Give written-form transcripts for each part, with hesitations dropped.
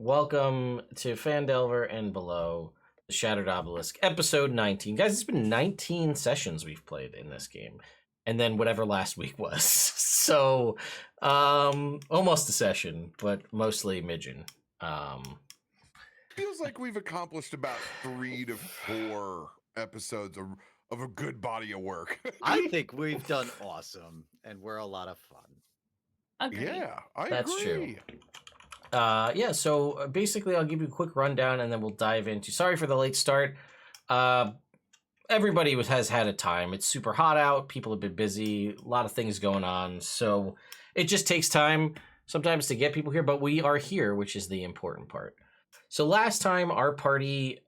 Welcome to Phandelver and Below, the Shattered Obelisk, episode 19. Guys, it's been 19 sessions we've played in this game, and then whatever last week was. So, almost a session, but mostly Midgen. Feels like we've accomplished about 3 to 4 episodes of a good body of work. I think we've done awesome, and we're a lot of fun. Agreed. Yeah, I That's agree. True. So basically I'll give you a quick rundown and then we'll dive into... Sorry for the late start. Everybody has had a time. It's super hot out. People have been busy. A lot of things going on. So it just takes time sometimes to get people here, but we are here, which is the important part. So last time our party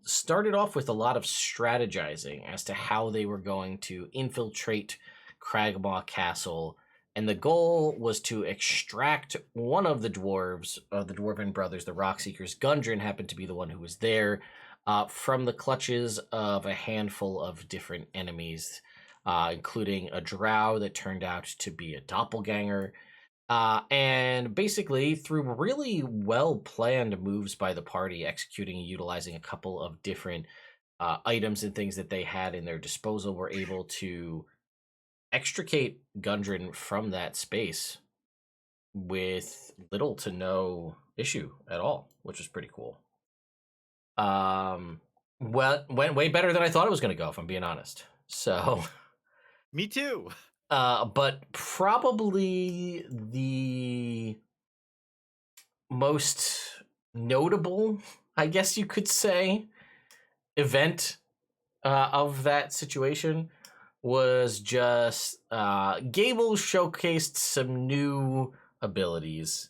started off with a lot of strategizing as to how they were going to infiltrate Cragmaw Castle, and the goal was to extract one of the dwarves, the Dwarven brothers, the Rockseekwrs. Gundren happened to be the one who was there, from the clutches of a handful of different enemies, including a drow that turned out to be a doppelganger. And basically, through really well-planned moves by the party, executing and utilizing a couple of different items and things that they had in their disposal, were able to extricate Gundren from that space with little to no issue at all, which was pretty cool. Well, went way better than I thought it was going to go, if I'm being honest. So, Me too. but probably the most notable, I guess you could say, event of that situation was just Gable showcased some new abilities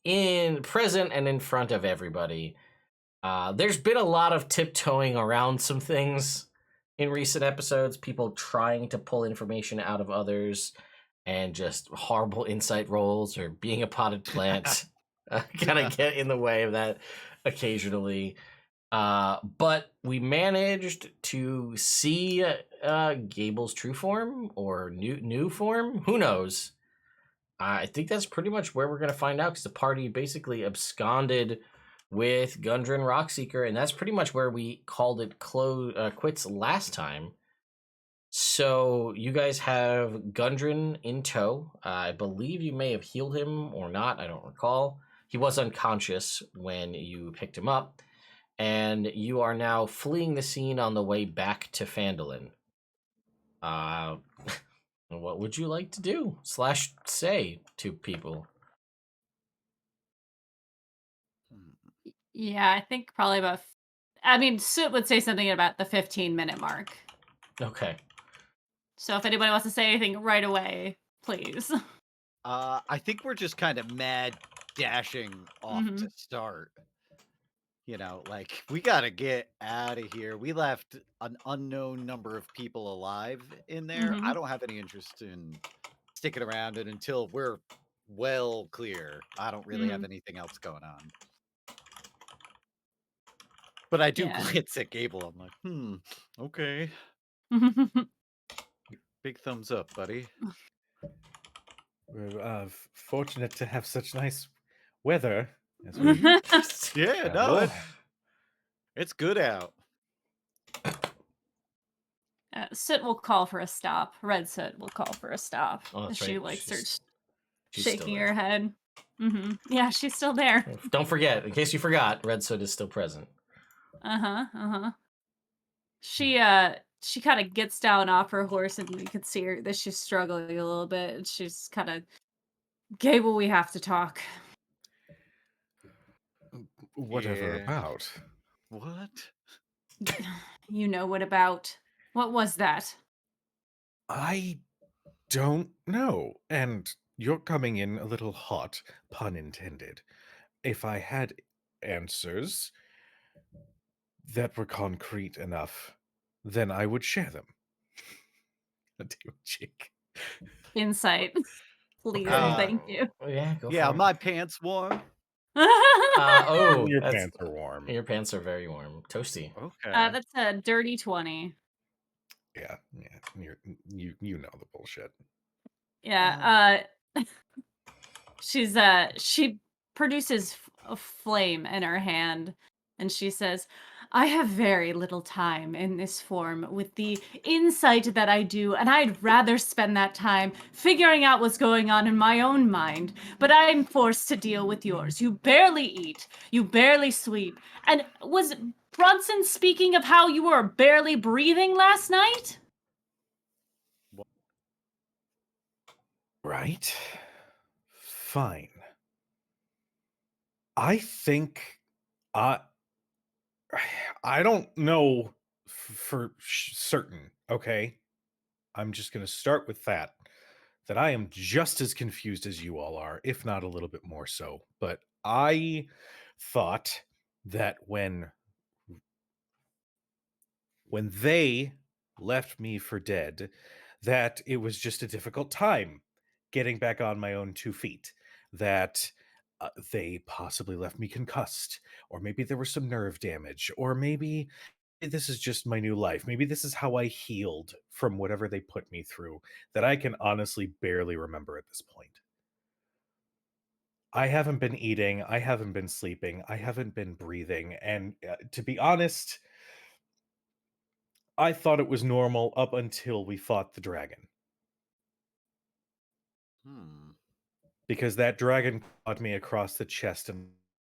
in present and in front of everybody. There's been a lot of tiptoeing around some things in recent episodes, people trying to pull information out of others and just horrible insight rolls or being a potted plant kind of get in the way of that occasionally. But we managed to see Gable's true form or new form. Who knows? I think that's pretty much where we're going to find out, because the party basically absconded with Gundren Rockseekwr, and that's pretty much where we called it quits last time. So you guys have Gundren in tow. I believe you may have healed him or not. I don't recall. He was unconscious when you picked him up. And you are now fleeing the scene on the way back to Phandalin. What would you like to do / say to people? Yeah, I think probably about... Soot would say something about the 15-minute mark. Okay. So if anybody wants to say anything right away, please. I think we're just kind of mad dashing off to start. You know, like, we gotta get out of here. We left an unknown number of people alive in there. I don't have any interest in sticking around, and until we're well clear, I don't really have anything else going on. But I do glance at Gable. I'm like, okay. Big thumbs up, buddy. We're fortunate to have such nice weather. As Yeah, no. It's good out. Soot will call for a stop. Red Soot will call for a stop. Oh, that's she right. starts she's shaking her head. Yeah, she's still there. Don't forget, in case you forgot, Red Soot is still present. She kind of gets down off her horse, and you can see her that she's struggling a little bit. And she's kind of, Gable, we have to talk. Whatever about? What? You know what about? What was that? I don't know. And you're coming in a little hot, pun intended. If I had answers that were concrete enough, then I would share them. Cheek. Insight. Please, thank you. Yeah, my pants warm. Your pants are warm. Your pants are very warm. Toasty. Okay. That's a dirty 20. Yeah. You know the bullshit. Yeah. She produces a flame in her hand, and she says, I have very little time in this form with the insight that I do, and I'd rather spend that time figuring out what's going on in my own mind, but I'm forced to deal with yours. You barely eat, you barely sleep, and was Brunson speaking of how you were barely breathing last night? Right? Fine. I think I I don't know for certain, okay? I'm just going to start with that I am just as confused as you all are, if not a little bit more so. But I thought that when they left me for dead, that it was just a difficult time getting back on my own 2 feet. That they possibly left me concussed, or maybe there was some nerve damage, or maybe this is just my new life. Maybe this is how I healed from whatever they put me through that I can honestly barely remember at this point. I haven't been eating, I haven't been sleeping, I haven't been breathing, and to be honest, I thought it was normal up until we fought the dragon. Hmm. Because that dragon caught me across the chest and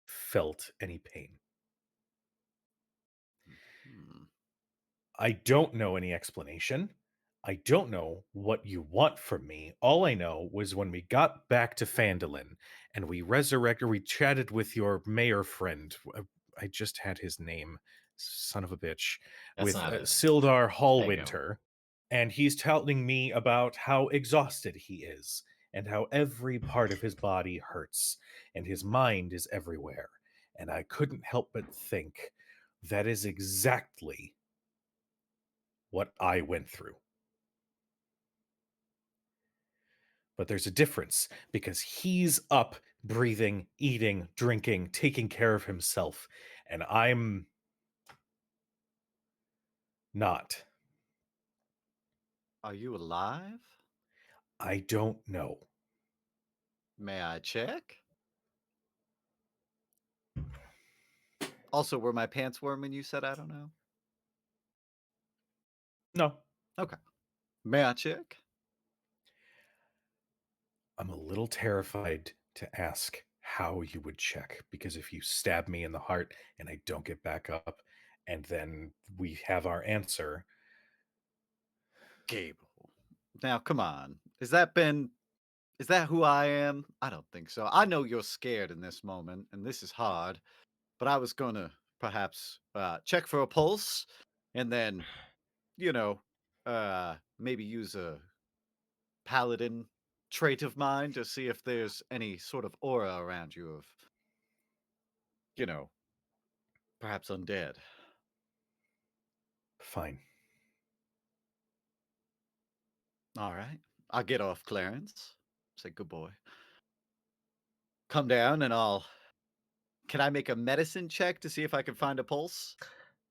felt any pain. Hmm. I don't know any explanation. I don't know what you want from me. All I know was when we got back to Phandalin and we chatted with your mayor friend. I just had his name, son of a bitch, That's with not it. Sildar There you go. Hallwinter. And he's telling me about how exhausted he is and how every part of his body hurts and his mind is everywhere. And I couldn't help but think that is exactly what I went through. But there's a difference because he's up, breathing, eating, drinking, taking care of himself, and I'm not. Are you alive? I don't know. May I check? Also, were my pants warm when you said I don't know? No. Okay. May I check? I'm a little terrified to ask how you would check because if you stab me in the heart and I don't get back up and then we have our answer. Gable. Now, come on. Is that who I am? I don't think so. I know you're scared in this moment, and this is hard, but I was gonna perhaps check for a pulse and then, you know, maybe use a paladin trait of mine to see if there's any sort of aura around you of, you know, perhaps undead. Fine. All right. I'll get off Clarence. Say good boy. Come down and Can I make a medicine check to see if I can find a pulse?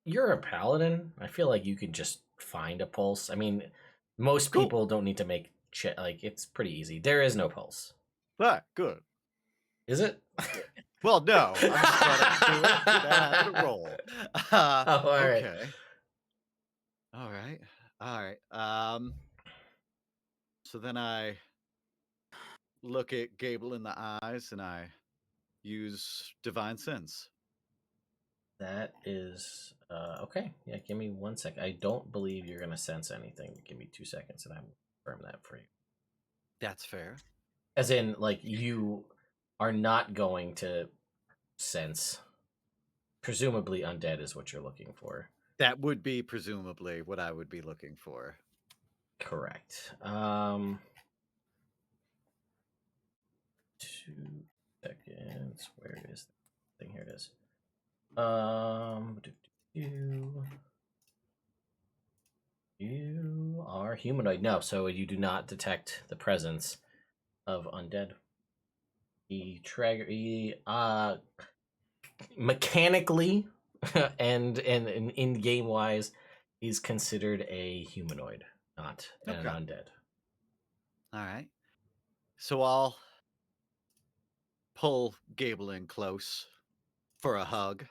You're a paladin. I feel like you could just find a pulse. I mean, most Cool. people don't need to make like it's pretty easy. There is no pulse. All right, good. Is it? Well, no. I just thought I'd do it. You know, having a roll. Oh, all right. Okay. All right. All right. So then I look at Gable in the eyes and I use divine sense. That is okay. Yeah, give me 1 second. I don't believe you're gonna sense anything. Give me 2 seconds, and I will confirm that for you. That's fair. As in, like you are not going to sense. Presumably, undead is what you're looking for. That would be presumably what I would be looking for. Correct. 2 seconds. Where is the thing? Here it is. You are humanoid. No, so you do not detect the presence of undead. Mechanically and in game wise, he's considered a humanoid, not an undead. All right. So I'll pull Gable in close for a hug,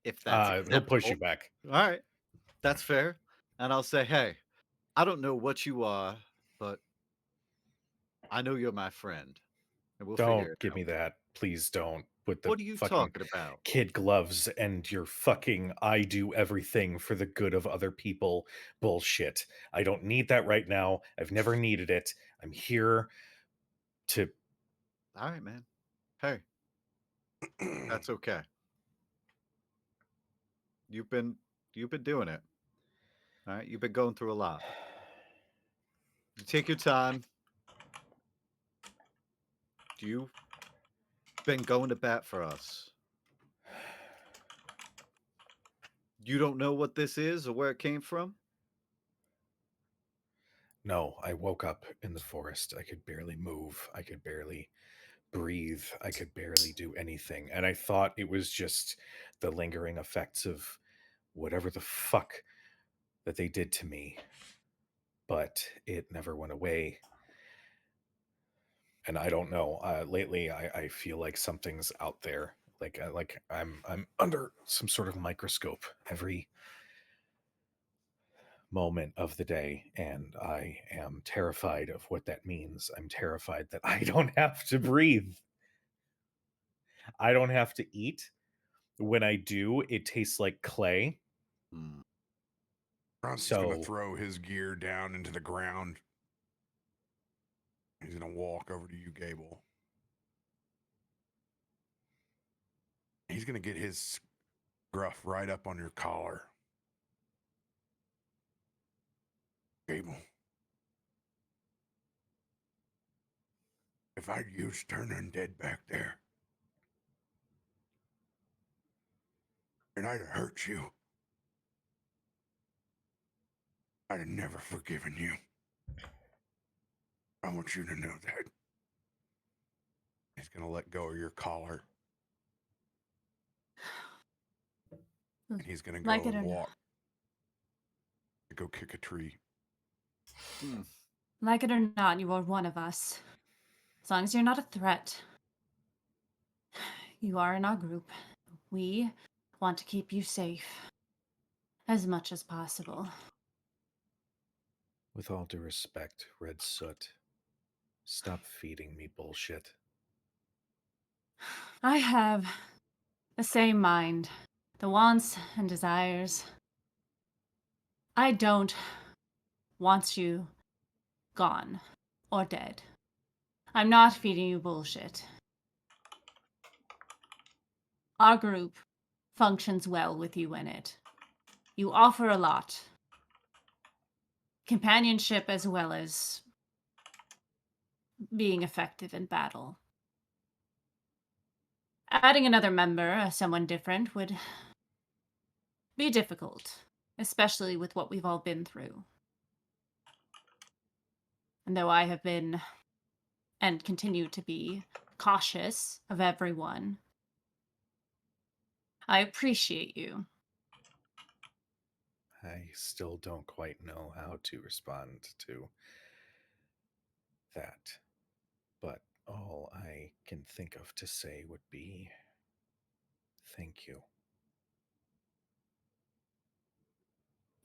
if that's He'll push you acceptable. back. All right, that's fair. And I'll say, hey, I don't know what you are, but I know you're my friend, and we'll figure Don't it give me out. that. Please don't. With the What are you fucking talking about? kid gloves and your fucking I do everything for the good of other people bullshit. I don't need that right now. I've never needed it. I'm here to. All right, man. Hey, that's okay. You've been doing it. All right, you've been going through a lot. You take your time. You've been going to bat for us. You don't know what this is or where it came from? No, I woke up in the forest. I could barely move. I could barely breathe. I could barely do anything. And I thought it was just the lingering effects of whatever the fuck that they did to me. But it never went away. And I don't know. Lately, I feel like something's out there. Like I'm under some sort of microscope every moment of the day, and I am terrified of what that means. I'm terrified that I don't have to breathe. I don't have to eat. When I do, it tastes like clay. Hmm. Bron's just gonna So throw his gear down into the ground. He's gonna walk over to you, Gable. He's gonna get his scruff right up on your collar. Gable. If I'd used turn undead back there, and I'd have hurt you, I'd have never forgiven you. I want you to know that. He's gonna let go of your collar. And he's gonna go Like it and or not. walk. Go kick a tree. Hmm. Like it or not, you are one of us. As long as you're not a threat. You are in our group. We want to keep you safe. As much as possible. with all due respect, Red Soot, stop feeding me bullshit. I have the same mind. The wants and desires. I don't want you gone or dead. I'm not feeding you bullshit. Our group functions well with you in it. You offer a lot. Companionship as well as being effective in battle. Adding another member, someone different, would be difficult, especially with what we've all been through. And though I have been, and continue to be, cautious of everyone, I appreciate you. I still don't quite know how to respond to that. But all I can think of to say would be thank you.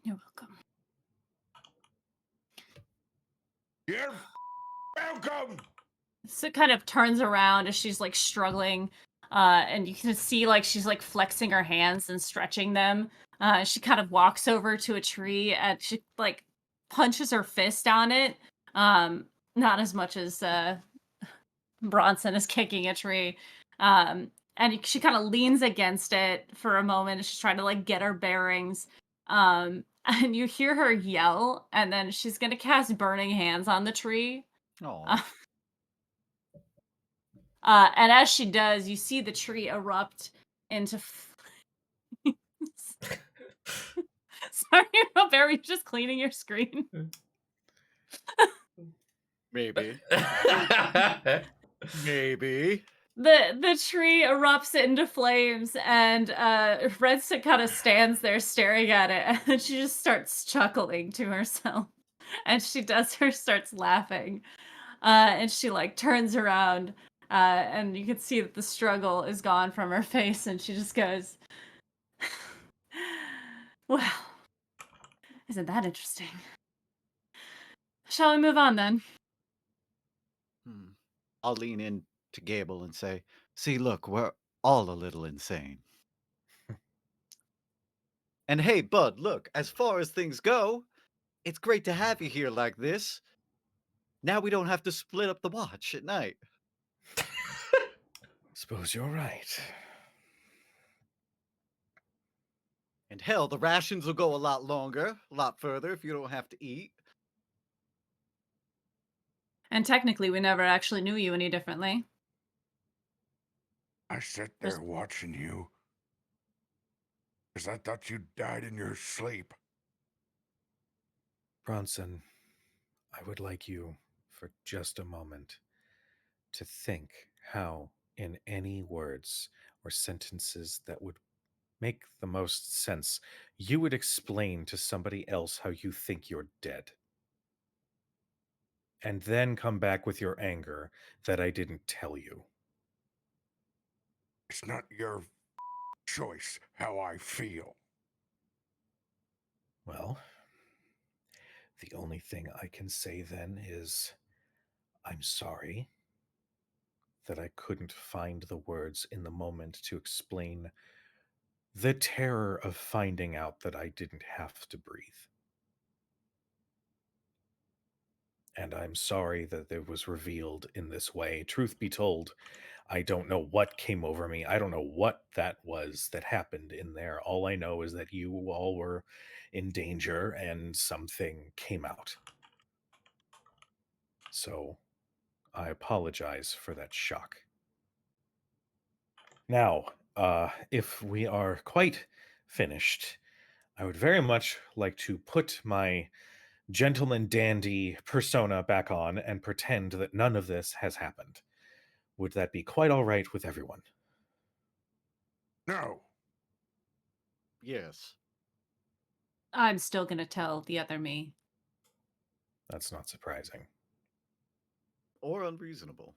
You're welcome. You're welcome. So it kind of turns around as she's like struggling, and you can see like she's like flexing her hands and stretching them. She kind of walks over to a tree and she like punches her fist on it. Not as much as Bronson is kicking a tree. And she kind of leans against it for a moment. She's trying to like get her bearings. And you hear her yell, and then she's gonna cast Burning Hands on the tree. Oh. And as she does, you see the tree erupt into flames. Sorry, Barry, just cleaning your screen. Maybe. Maybe. The tree erupts into flames, and Redstick kind of stands there staring at it, and then she just starts chuckling to herself. And she starts laughing. And she like turns around And you can see that the struggle is gone from her face, and she just goes, well, isn't that interesting? Shall we move on then? I'll lean in to Gable and say, see, look, we're all a little insane. And hey, Bud, look, as far as things go, it's great to have you here like this. Now we don't have to split up the watch at night. Suppose you're right. And hell, the rations will go a lot longer, a lot further if you don't have to eat. And technically, we never actually knew you any differently. I sat there watching you because I thought you died in your sleep. Bronson, I would like you, for just a moment, to think how, in any words or sentences that would make the most sense, you would explain to somebody else how you think you're dead. And then come back with your anger that I didn't tell you. It's not your choice how I feel. Well, the only thing I can say then is, I'm sorry that I couldn't find the words in the moment to explain the terror of finding out that I didn't have to breathe. And I'm sorry that it was revealed in this way. Truth be told, I don't know what came over me. I don't know what that was that happened in there. All I know is that you all were in danger and something came out. So I apologize for that shock. Now, if we are quite finished, I would very much like to put my gentleman dandy persona back on and pretend that none of this has happened. Would that be quite all right with everyone? No. Yes. I'm still gonna tell the other me. That's not surprising. Or unreasonable.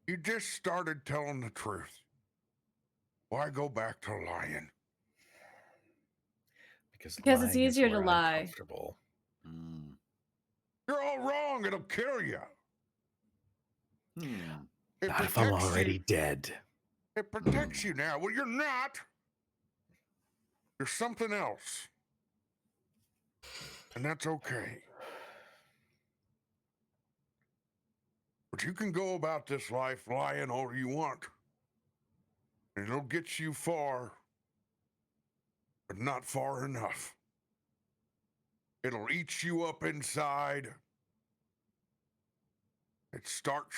You just started telling the truth. Why go back to lying? Because it's lying is easier to where I'm lie. comfortable. You're all wrong. It'll kill you. It Not if I'm protects already you. dead. It protects you now. Well, you're not. You're something else. And that's okay. But you can go about this life lying all you want. And it'll get you far, but not far enough. It'll eat you up inside. It starts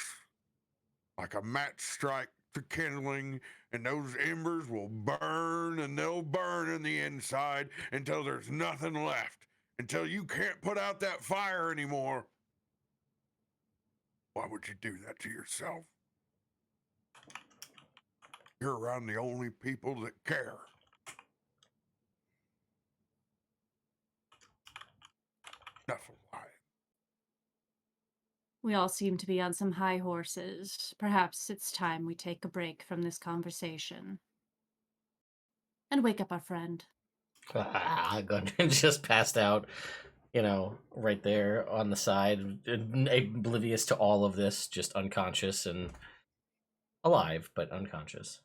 like a match strike to kindling, and those embers will burn, and they'll burn in the inside until there's nothing left, until you can't put out that fire anymore. Why would you do that to yourself? You're around the only people that care. Enough of lying. We all seem to be on some high horses. Perhaps it's time we take a break from this conversation. And wake up our friend. Gundren just passed out, right there on the side, oblivious to all of this, just unconscious and alive, but unconscious.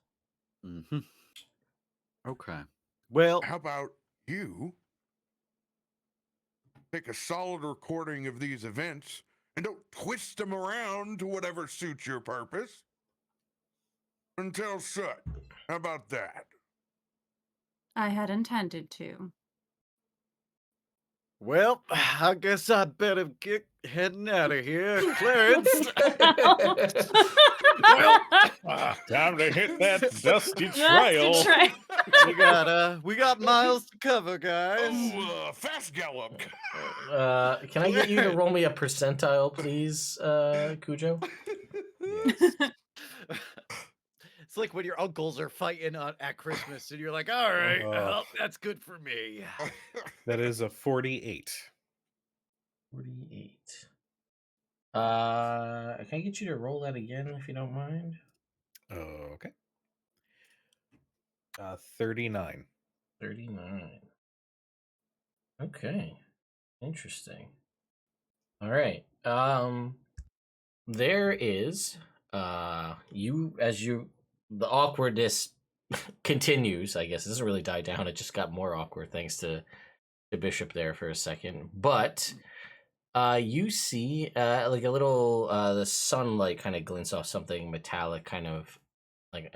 Okay. Well, how about you take a solid recording of these events and don't twist them around to whatever suits your purpose? And tell Sut. How about that? I had intended to. Well, I guess I better get heading out of here, Clarence. Time to hit that dusty That's trail. We got miles to cover, guys. Fast gallop. Can I get you to roll me a percentile, please, Cujo? Yes. It's like when your uncles are fighting at Christmas, and you're like, all right, well, that's good for me. That is a 48. 48. Can I get you to roll that again if you don't mind? Okay. 39. 39. Okay. Interesting. All right. There is the awkwardness continues, I guess. It doesn't really die down. It just got more awkward thanks to Bishop there for a second. But you see like a little the sunlight kind of glints off something metallic kind of like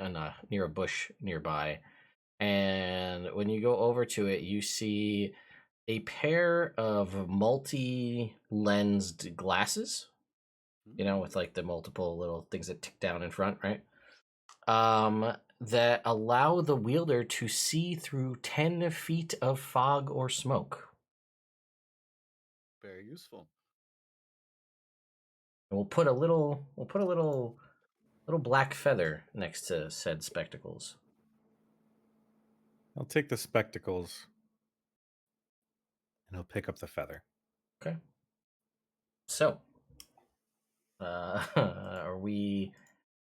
near a bush nearby. And when you go over to it, you see a pair of multi-lensed glasses, with like the multiple little things that tick down in front, right? That allow the wielder to see through 10 feet of fog or smoke. Very useful. And we'll put a little black feather next to said spectacles. I'll take the spectacles and I'll pick up the feather. Okay. So, are we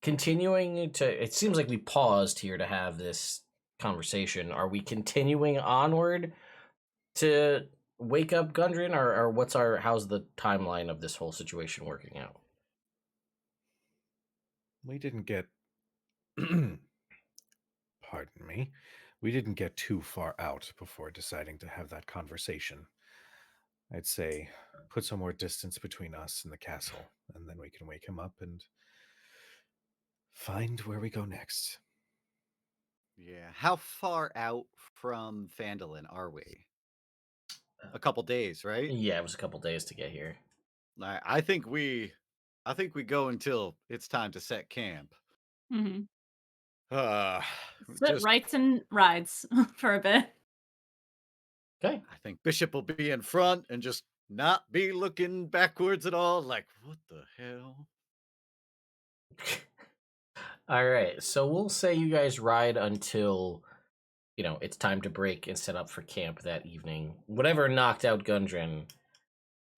continuing to? It seems like we paused here to have this conversation. Are we continuing onward to wake up Gundren, or how's the timeline of this whole situation working out? We didn't get pardon me. We didn't get too far out before deciding to have that conversation. I'd say put some more distance between us and the castle, and then we can wake him up and find where we go next. Yeah. How far out from Phandalin are we? A couple days, right? Yeah, it was a couple days to get here. I think we go until it's time to set camp. Mm-hmm. Split Just rights and rides for a bit. Okay. I think Bishop will be in front and just not be looking backwards at all. Like, what the hell? All right. So we'll say you guys ride until it's time to break and set up for camp that evening. Whatever knocked out Gundren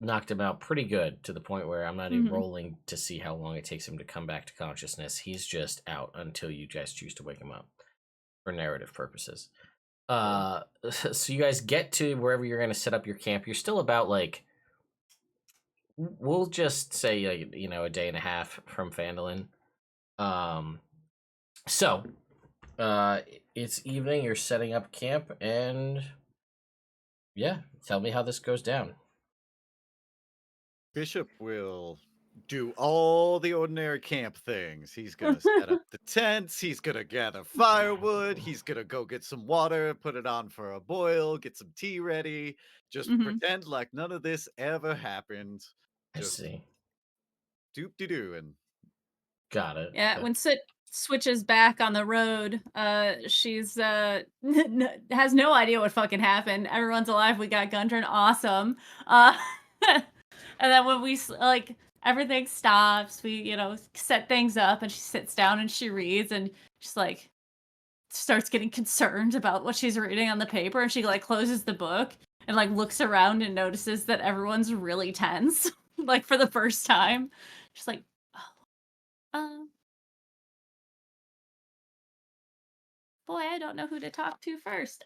knocked him out pretty good, to the point where I'm not even rolling to see how long it takes him to come back to consciousness. He's just out until you guys choose to wake him up for narrative purposes. So you guys get to wherever you're going to set up your camp. You're still about like, we'll just say like, a day and a half from Phandalin. So it's evening. You're setting up camp, and yeah, tell me how this goes down. Bishop will do all the ordinary camp things. He's gonna set up the tents, he's gonna gather firewood, he's gonna go get some water, put it on for a boil, get some tea ready, just pretend like none of this ever happened. I Just see. doop-de-doo and Got it. Yeah, when Soot switches back on the road, she's has no idea what fucking happened. Everyone's alive. We got Gundren. Awesome. And then when like everything stops, we set things up, and she sits down and she reads, and she's like starts getting concerned about what she's reading on the paper, and she like closes the book and like looks around and notices that everyone's really tense, like for the first time. She's like, oh, boy, I don't know who to talk to first.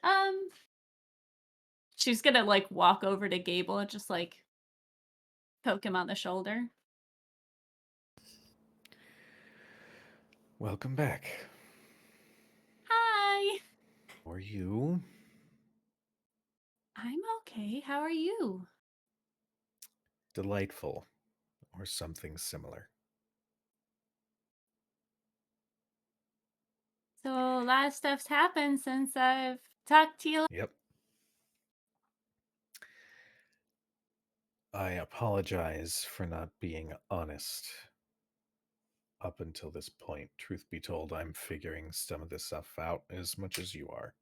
She's gonna like walk over to Gable and just like poke him on the shoulder. Welcome back. Hi. How are you? I'm okay. How are you? Delightful, or something similar. So a lot of stuff's happened since I've talked to you. Yep. I apologize for not being honest. Up until this point, truth be told, I'm figuring some of this stuff out as much as you are.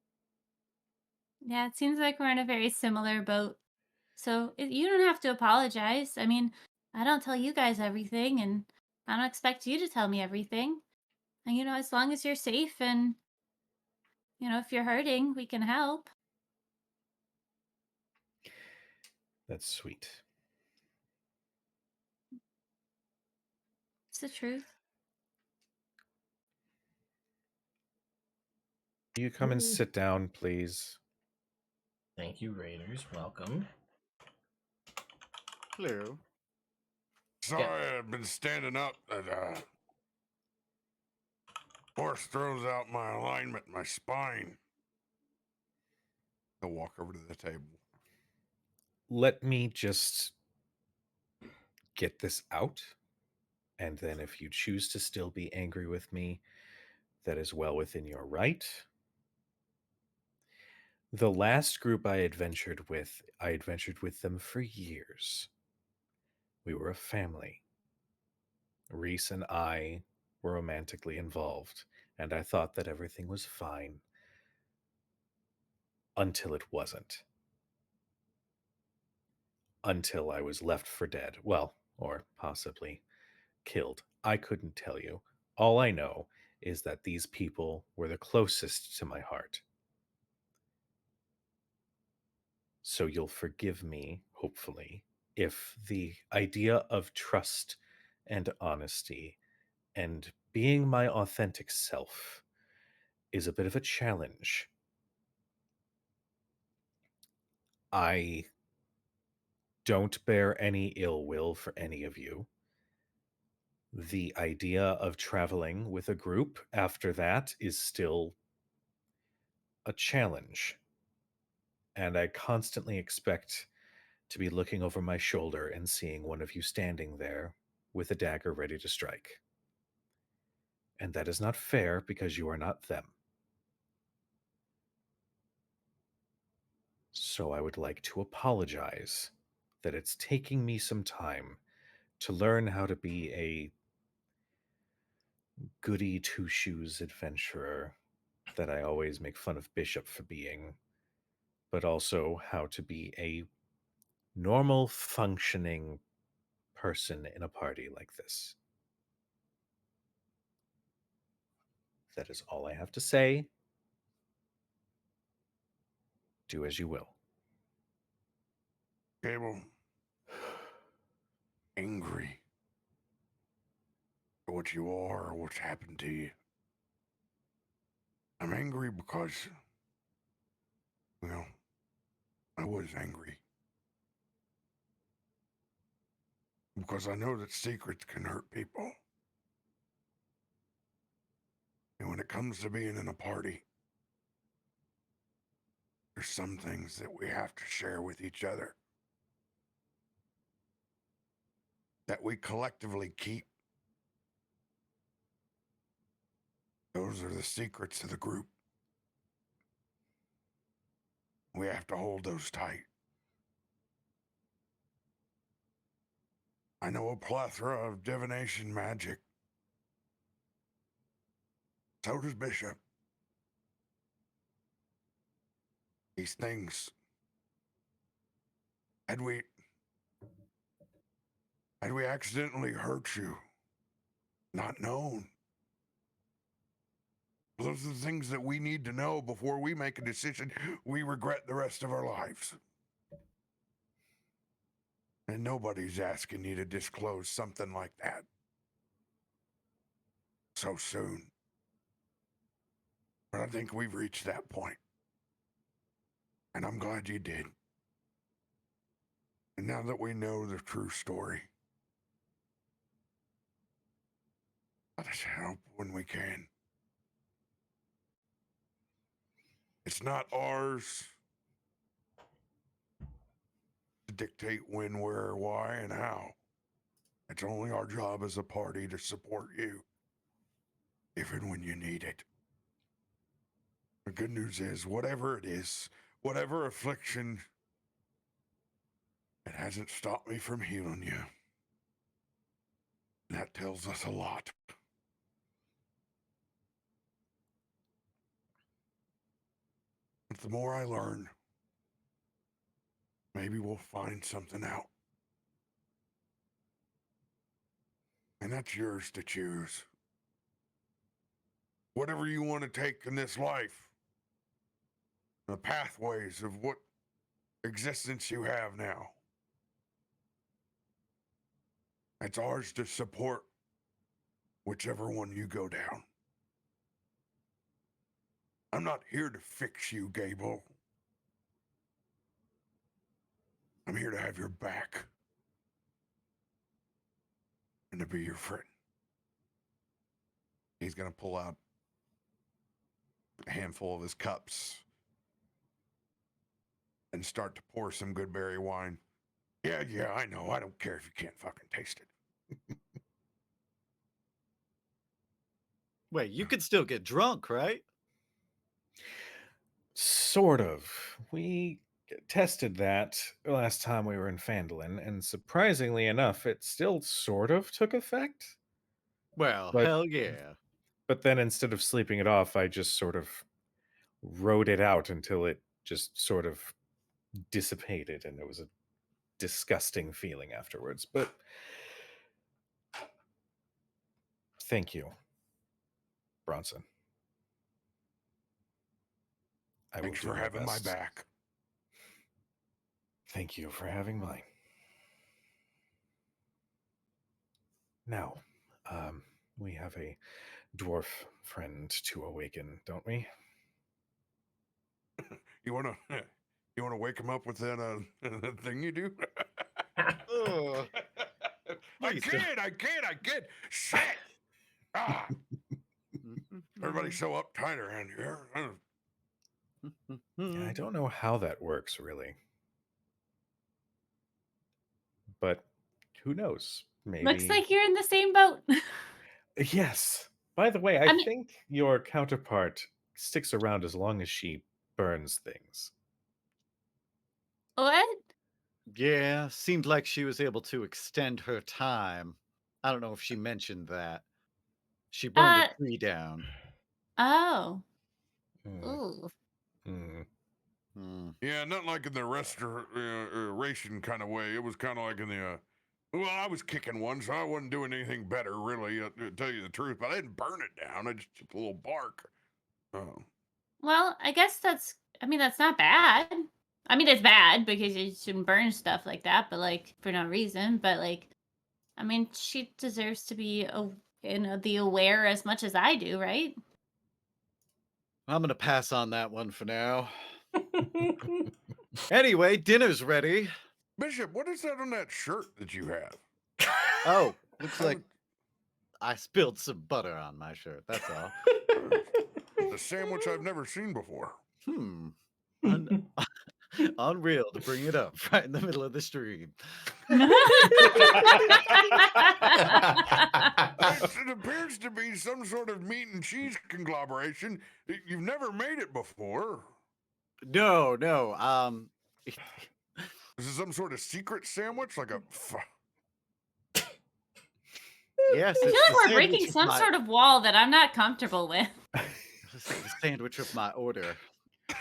Yeah, it seems like we're in a very similar boat. So you don't have to apologize. I mean, I don't tell you guys everything, and I don't expect you to tell me everything. And as long as you're safe and if you're hurting, we can help. That's sweet. It's the truth. You come and sit down, please. Thank you, Raiders. Welcome. Hello. Sorry, I've been standing up. That horse throws out my alignment, my spine. He'll walk over to the table. Let me just get this out. And then if you choose to still be angry with me, that is well within your right. The last group I adventured with them for years. We were a family. Reese and I were romantically involved, and I thought that everything was fine until it wasn't. Until I was left for dead. Well, or possibly killed. I couldn't tell you. All I know is that these people were the closest to my heart. So you'll forgive me, hopefully, if the idea of trust and honesty and being my authentic self is a bit of a challenge. I don't bear any ill will for any of you. The idea of traveling with a group after that is still a challenge. And I constantly expect to be looking over my shoulder and seeing one of you standing there with a dagger ready to strike. And that is not fair because you are not them. So I would like to apologize that it's taking me some time to learn how to be a goody two-shoes adventurer that I always make fun of Bishop for being, but also how to be a normal functioning person in a party like this. That is all I have to say. Do as you will. Gable, angry for what you are or what's happened to you. I'm angry because, well, I was angry. Because I know that secrets can hurt people. And when it comes to being in a party, there's some things that we have to share with each other. That we collectively keep. Those are the secrets of the group. We have to hold those tight. I know a plethora of divination magic. So does Bishop. These things, had we accidentally hurt you, not known, those are the things that we need to know before we make a decision we regret the rest of our lives. And nobody's asking you to disclose something like that so soon. But I think we've reached that point. And I'm glad you did. And now that we know the true story, let us help when we can. It's not ours to dictate when, where, why, and how. It's only our job as a party to support you, if and when you need it. The good news is, whatever it is, whatever affliction, it hasn't stopped me from healing you. And that tells us a lot. But the more I learn, maybe we'll find something out. And that's yours to choose. Whatever you want to take in this life, the pathways of what existence you have now. It's ours to support whichever one you go down. I'm not here to fix you, Gable. I'm here to have your back and to be your friend. He's going to pull out a handful of his cups And start to pour some good berry wine. Yeah, I know. I don't care if you can't fucking taste it. Wait, you could still get drunk, right? Sort of. We tested that last time we were in Phandalin, and surprisingly enough, it still sort of took effect. Well, But- hell yeah. But then instead of sleeping it off, I just sort of rode it out until it just sort of dissipated, and it was a disgusting feeling afterwards. But thank you, Bronson. I Thanks will for do having my best. back. Thank you for having mine. Now, we have a dwarf friend to awaken, don't we? You wanna wake him up with that thing you do? Ugh. I Please can't. Shit! Ah, everybody's so uptight around here. Yeah, I don't know how that works, really. But who knows? Maybe. Looks like you're in the same boat. Yes. By the way, I mean- think your counterpart sticks around as long as she burns things. What? Yeah, seemed like she was able to extend her time. I don't know if she mentioned that. She burned a tree down. Oh. Mm, Ooh. mm. Hmm. Yeah, not like in the restoration kind of way. It was kind of like in the. Well, I was kicking one, so I wasn't doing anything better, really, to tell you the truth. But I didn't burn it down. I just took a little bark. Oh. Well, I guess that's not bad. I mean, it's bad because you shouldn't burn stuff like that, but like for no reason. But like, I mean, she deserves to be the aware as much as I do, right? I'm going to pass on that one for now. Anyway, dinner's ready. Bishop, what is that on that shirt that you have? Oh, looks like I spilled some butter on my shirt. That's all. The sandwich I've never seen before. Unreal to bring it up right in the middle of the stream. It appears to be some sort of meat and cheese conglomeration. You've never made it before. No. Is it some sort of secret sandwich, like a? Yes, I feel it's like the we're sandwich breaking of some my- sort of wall that I'm not comfortable with. This is the sandwich of my order. The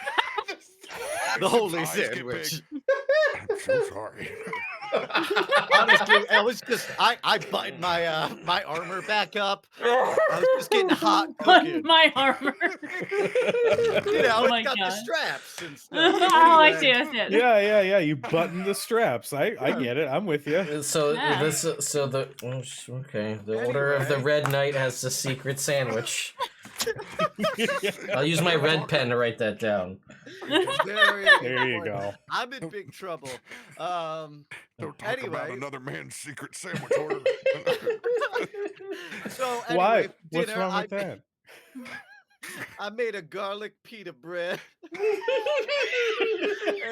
Bishop's holy eyes get sandwich. big. I'm so sorry. Honestly, I was just I buttoned my my armor back up. I was just getting hot cooking. My armor. You know, Oh my it's got the God. straps and stuff. Oh, I Anyway, see. Yeah. You button the straps. I get it. I'm with you. So Yeah. the Order of the Anyway. Red Knight has the secret sandwich. I'll use my red pen to write that down. very There you important. go. I'm in big trouble. Don't talk about Anyway. another man's secret sandwich order. So anyway, Why? for What's dinner, wrong with that? I made a garlic pita bread, and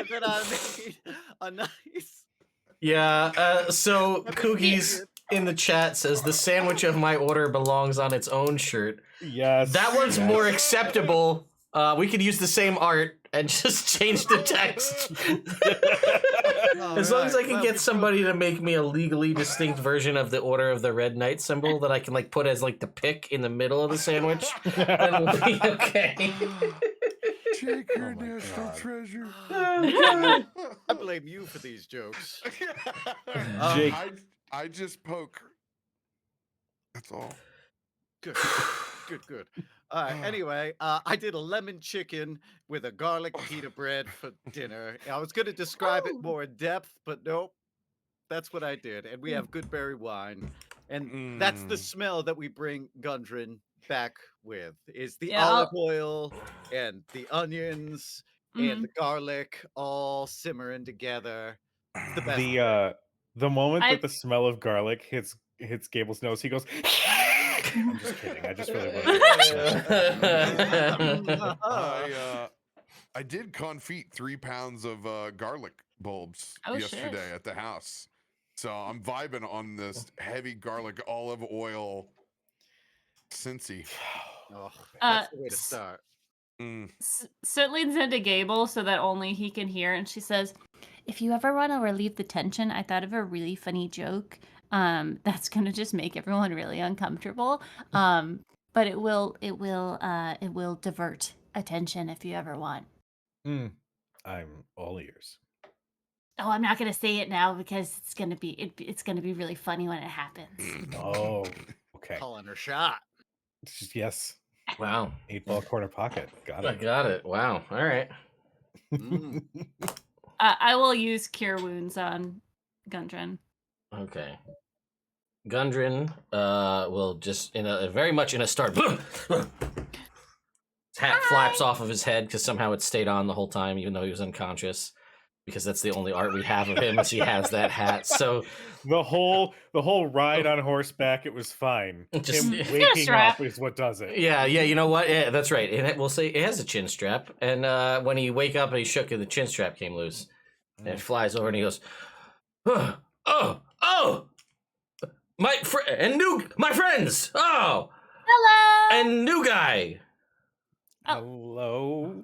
then I made a nice. Yeah, so I've been Cookies eating in the chat says the sandwich of my order belongs on its own shirt. Yes. That one's yes. more acceptable. We could use the same art and just change the text. As long as I can get somebody to make me a legally distinct version of the Order of the Red Knight symbol that I can like put as like the pick in the middle of the sandwich, then we'll be okay. Take your Oh my national God. treasure. I blame you for these jokes. Jake. I just poke. That's all. Good. All right. Anyway, I did a lemon chicken with a garlic pita bread for dinner. I was going to describe it more in depth, but nope. That's what I did. And we have good berry wine. And that's the smell that we bring Gundren back with, is the Yeah, olive oil and the onions Mhm. and the garlic all simmering together. It's the best. The moment I- that the smell of garlic hits Gable's nose, he goes. I'm just kidding. I just really wanted to. I did confit 3 pounds of garlic bulbs Oh, yesterday shit. at the house. So I'm vibing on this heavy garlic olive oil Cincy. Oh, that's the way to s- start. Soot leans into Gable so that only he can hear, and she says, "If you ever want to relieve the tension, I thought of a really funny joke. That's gonna just make everyone really uncomfortable. But it will divert attention if you ever want. I'm all ears. Oh, I'm not gonna say it now because it's gonna be really funny when it happens. Oh, okay. Calling her shot. Yes. Wow. 8-ball corner pocket. Got I it. got it. Wow. All right. I will use Cure Wounds on Gundren. Okay. Gundren will just very much in a start. His hat flaps off of his head because somehow it stayed on the whole time, even though he was unconscious. Because that's the only art we have of him, is he has that hat. So the whole ride on horseback, it was fine. Just- Him It's got a waking strap. up is what does it. yeah, you know what? Yeah, that's right. We'll say it has a chin strap, and when he wake up and he shook it, the chin strap came loose, and it flies over, and he goes, oh, my friends, oh, Hello. and new guy. Hello.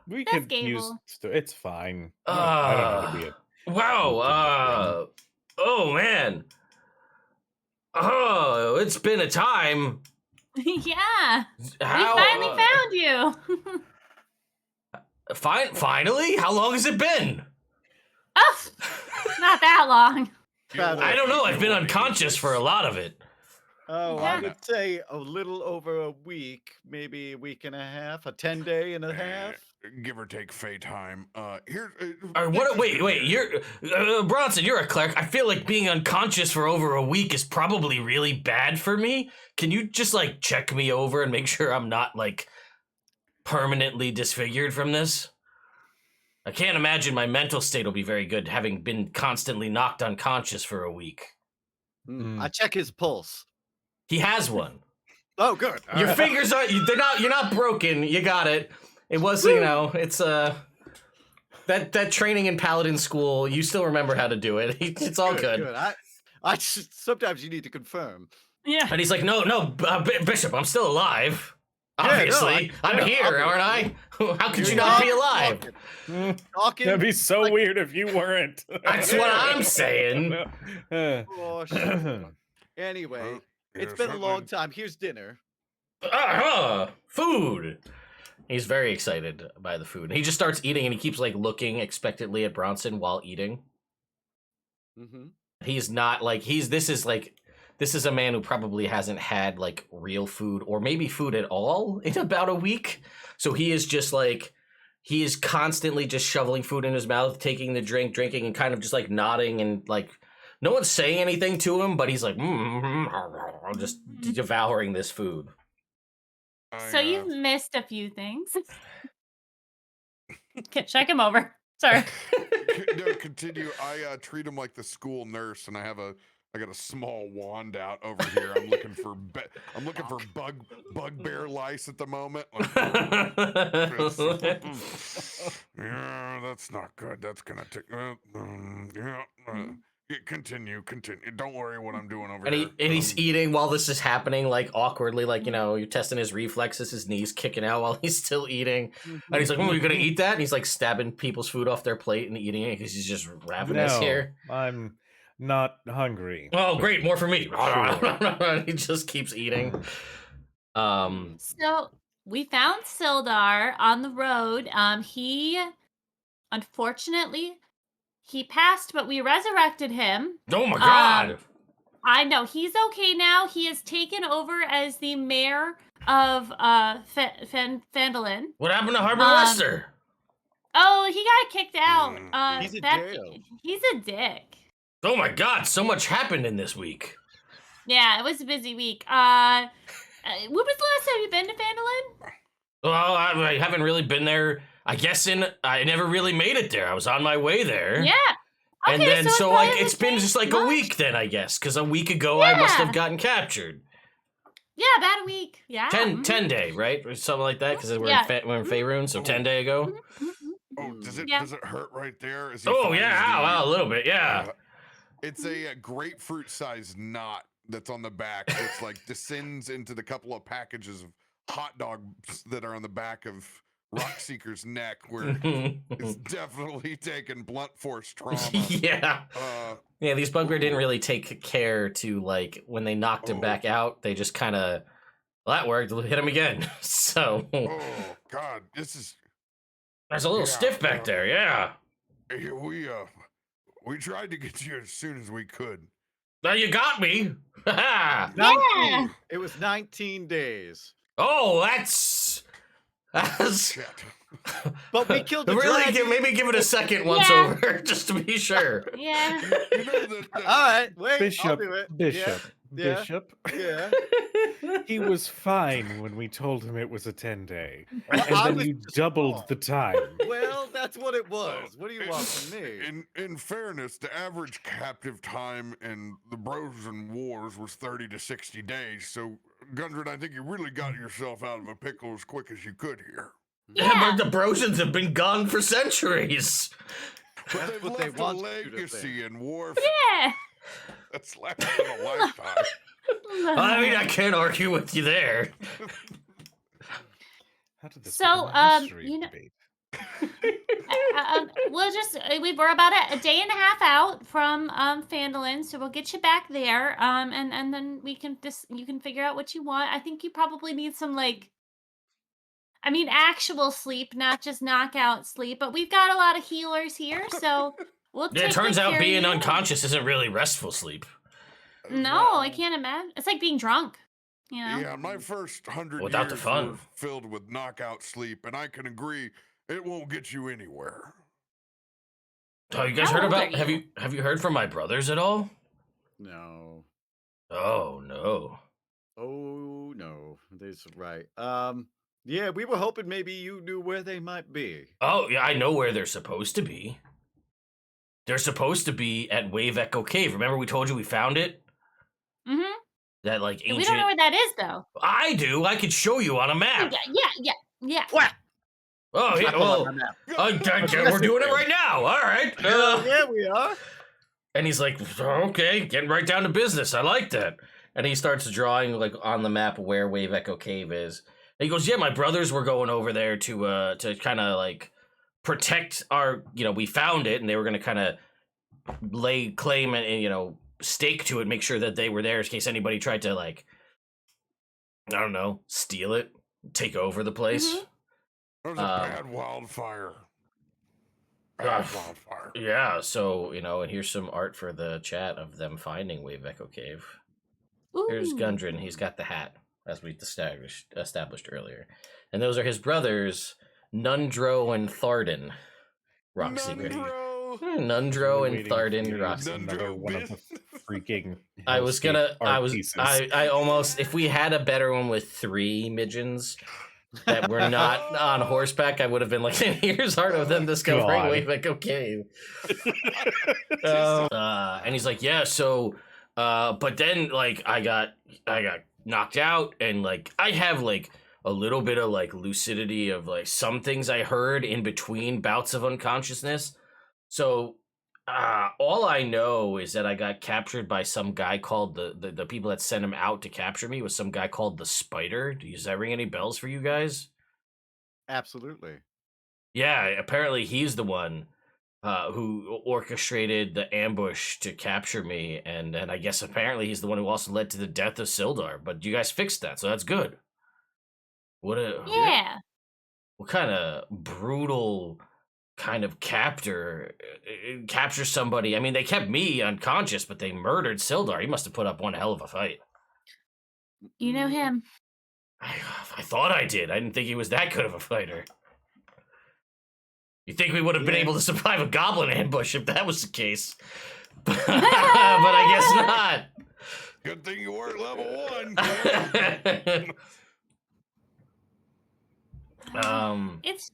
We That's could use. Gable. It's fine. I don't know to be a. Wow. Oh man. Oh, it's been a time. Yeah. How, We finally found you. Finally? How long has it been? Oh, not that long. I don't know. I've been unconscious for a lot of it. Oh, Yeah. I would say a little over a week, maybe a week and a half, a 10-day and a half. Give or take fey time. Here. Wait. You're Bronson. You're a cleric. I feel like being unconscious for over a week is probably really bad for me. Can you just like check me over and make sure I'm not like permanently disfigured from this? I can't imagine my mental state will be very good having been constantly knocked unconscious for a week. I check his pulse. He has one. Oh, good. All Your right. fingers aren't. You're not broken. You got it. It was, it's that training in paladin school. You still remember how to do it. It's all good. I just, sometimes you need to confirm. Yeah. And he's like, no, Bishop, I'm still alive. Yeah, no, Obviously, I'm here, aren't I? How could you not be alive? Talking. That'd be so weird if you weren't. That's what I'm saying. Oh, shit. Anyway, it's been a long time. Here's dinner. Food. He's very excited by the food. He just starts eating, and he keeps like looking expectantly at Bronson while eating. Mm-hmm. He's not like this is a man who probably hasn't had like real food or maybe food at all in about a week. So he is just like, he is constantly just shoveling food in his mouth, taking the drink, drinking, and kind of just like nodding, and like no one's saying anything to him, but he's like just devouring this food. So you've missed a few things. Check him over. Sorry. No, continue. I treat him like the school nurse, and I got a small wand out over here. I'm looking for bugbear lice at the moment. Yeah, that's not good. That's gonna take. Continue. Don't worry what I'm doing over here. And he's eating while this is happening, like awkwardly, like, you're testing his reflexes, his knees kicking out while he's still eating. And he's like, you're gonna eat that? And he's like stabbing people's food off their plate and eating it because he's just ravenous here. I'm not hungry. Oh, great, more for me. Sure. He just keeps eating. So we found Sildar on the road. Unfortunately, he passed, but we resurrected him. Oh my god! I know, he's okay now. He has taken over as the mayor of Phandalin. What happened to Harbor Wester? Oh, he got kicked out. He's a jail. He's a dick. Oh my god, so much happened in this week. Yeah, it was a busy week. When was the last time you've been to Phandalin? Well, I haven't really been there. I guess I never really made it there. I was on my way there. Yeah. And Okay, then, so it so probably like, it's hasn't been changed just like a much. week then, I guess. Because a week ago, I must Yeah. have gotten captured. Yeah, about a week. Yeah. 10 mhm. day, right? Or something like that. Because we're, Yeah. we're in Faerun, so 10 day ago. Mhm, mhm. Oh, does it Yeah. does it hurt right there? As he Oh, finds yeah. the- Wow, a little bit, yeah. It's a grapefruit-sized knot that's on the back. That's like descends into the couple of packages of hot dogs that are on the back of Rockseekwr's neck, where it's definitely taken blunt force trauma. Yeah. Uh, Yeah, these bunker didn't Ooh. really take care to, like, when they knocked him back out, they just kind of, well, that worked, hit him again. So, oh God, this is there's a little Yeah, stiff back yeah. there, yeah. We tried to get you as soon as we could. Now you got me. Yeah. 19. It was 19 days. Oh, that's Shit. But we killed the really dragon. maybe give it a second once Yeah. over just to be sure. Yeah. You know that. All right, wait, I'll Bishop, do it. Bishop, Yeah. Bishop. Yeah. He was fine when we told him it was a 10-day. Well, And I then was you just doubled wrong. the time. Well, that's what it was. What do you want from me? In fairness, the average captive time in the Brosen Wars was 30 to 60 days. So, Gundren, I think you really got yourself out of a pickle as quick as you could here. Yeah, but the Brosians have been gone for centuries. But That's they've what they left a want you to legacy in war Yeah. that's lasted a lifetime. I mean, I can't argue with you there. How did this So, become a history you know- debate? We're about a day and a half out from Phandalin, so we'll get you back there. And then you can figure out what you want. I think you probably need some actual sleep, not just knockout sleep. But we've got a lot of healers here, so we'll. Yeah, it take turns good out care of being you. unconscious isn't really restful sleep. No, I can't imagine. It's like being drunk. You know. Yeah, my first 100 Without the years fun. were filled with knockout sleep, and I can agree it won't get you anywhere. Oh, you guys How heard old about? are Have you? you heard from my brothers at all? No. Oh no. Oh no. That's right. Yeah, we were hoping maybe you knew where they might be. Oh yeah, I know where they're supposed to be. They're supposed to be at Wave Echo Cave. Remember we told you we found it? Mm-hmm. That like ancient. We don't know where that is, though. I do. I could show you on a map. Yeah. Oh yeah. Well, we're doing it right now. All right. Yeah, we are. And he's like, okay, getting right down to business. I like that. And he starts drawing like on the map where Wave Echo Cave is. And he goes, yeah, my brothers were going over there to kind of like protect our, we found it, and they were going to kind of lay claim and stake to it, make sure that they were there in case anybody tried to like, I don't know, steal it, take over the place. Mhm. That was a bad wildfire. Wildfire. Yeah, so, and here's some art for the chat of them finding Wave Echo Cave. Here's Ooh. Gundren. He's got the hat, as we established earlier. And those are his brothers, Nundro and Tharden Rockseekwr. Nundro and Waiting Tharden for you to use Rockseekwr. another one of the freaking. I was hellscape gonna. art pieces. I almost. If we had a better one with 3 midgens that were not on horseback, I would have been like, "Here's art of them discovering God. Wave Echo Cave." And he's like, "Yeah, so, but then like I got knocked out, and like I have like a little bit of like lucidity of like some things I heard in between bouts of unconsciousness. So all I know is that I got captured by some guy called the people that sent him out to capture me was some guy called the Spider. Does that ring any bells for you guys? Absolutely. Yeah, apparently he's the one who orchestrated the ambush to capture me, and I guess apparently he's the one who also led to the death of Sildar. But you guys fixed that, so that's good. Yeah. What kind of brutal kind of capture captures somebody? I mean, they kept me unconscious, but they murdered Sildar. He must have put up one hell of a fight. You know him. I thought I did. I didn't think he was that good of a fighter. You think we would have been able to survive a goblin ambush if that was the case? but I guess not. Good thing you weren't level 1. It's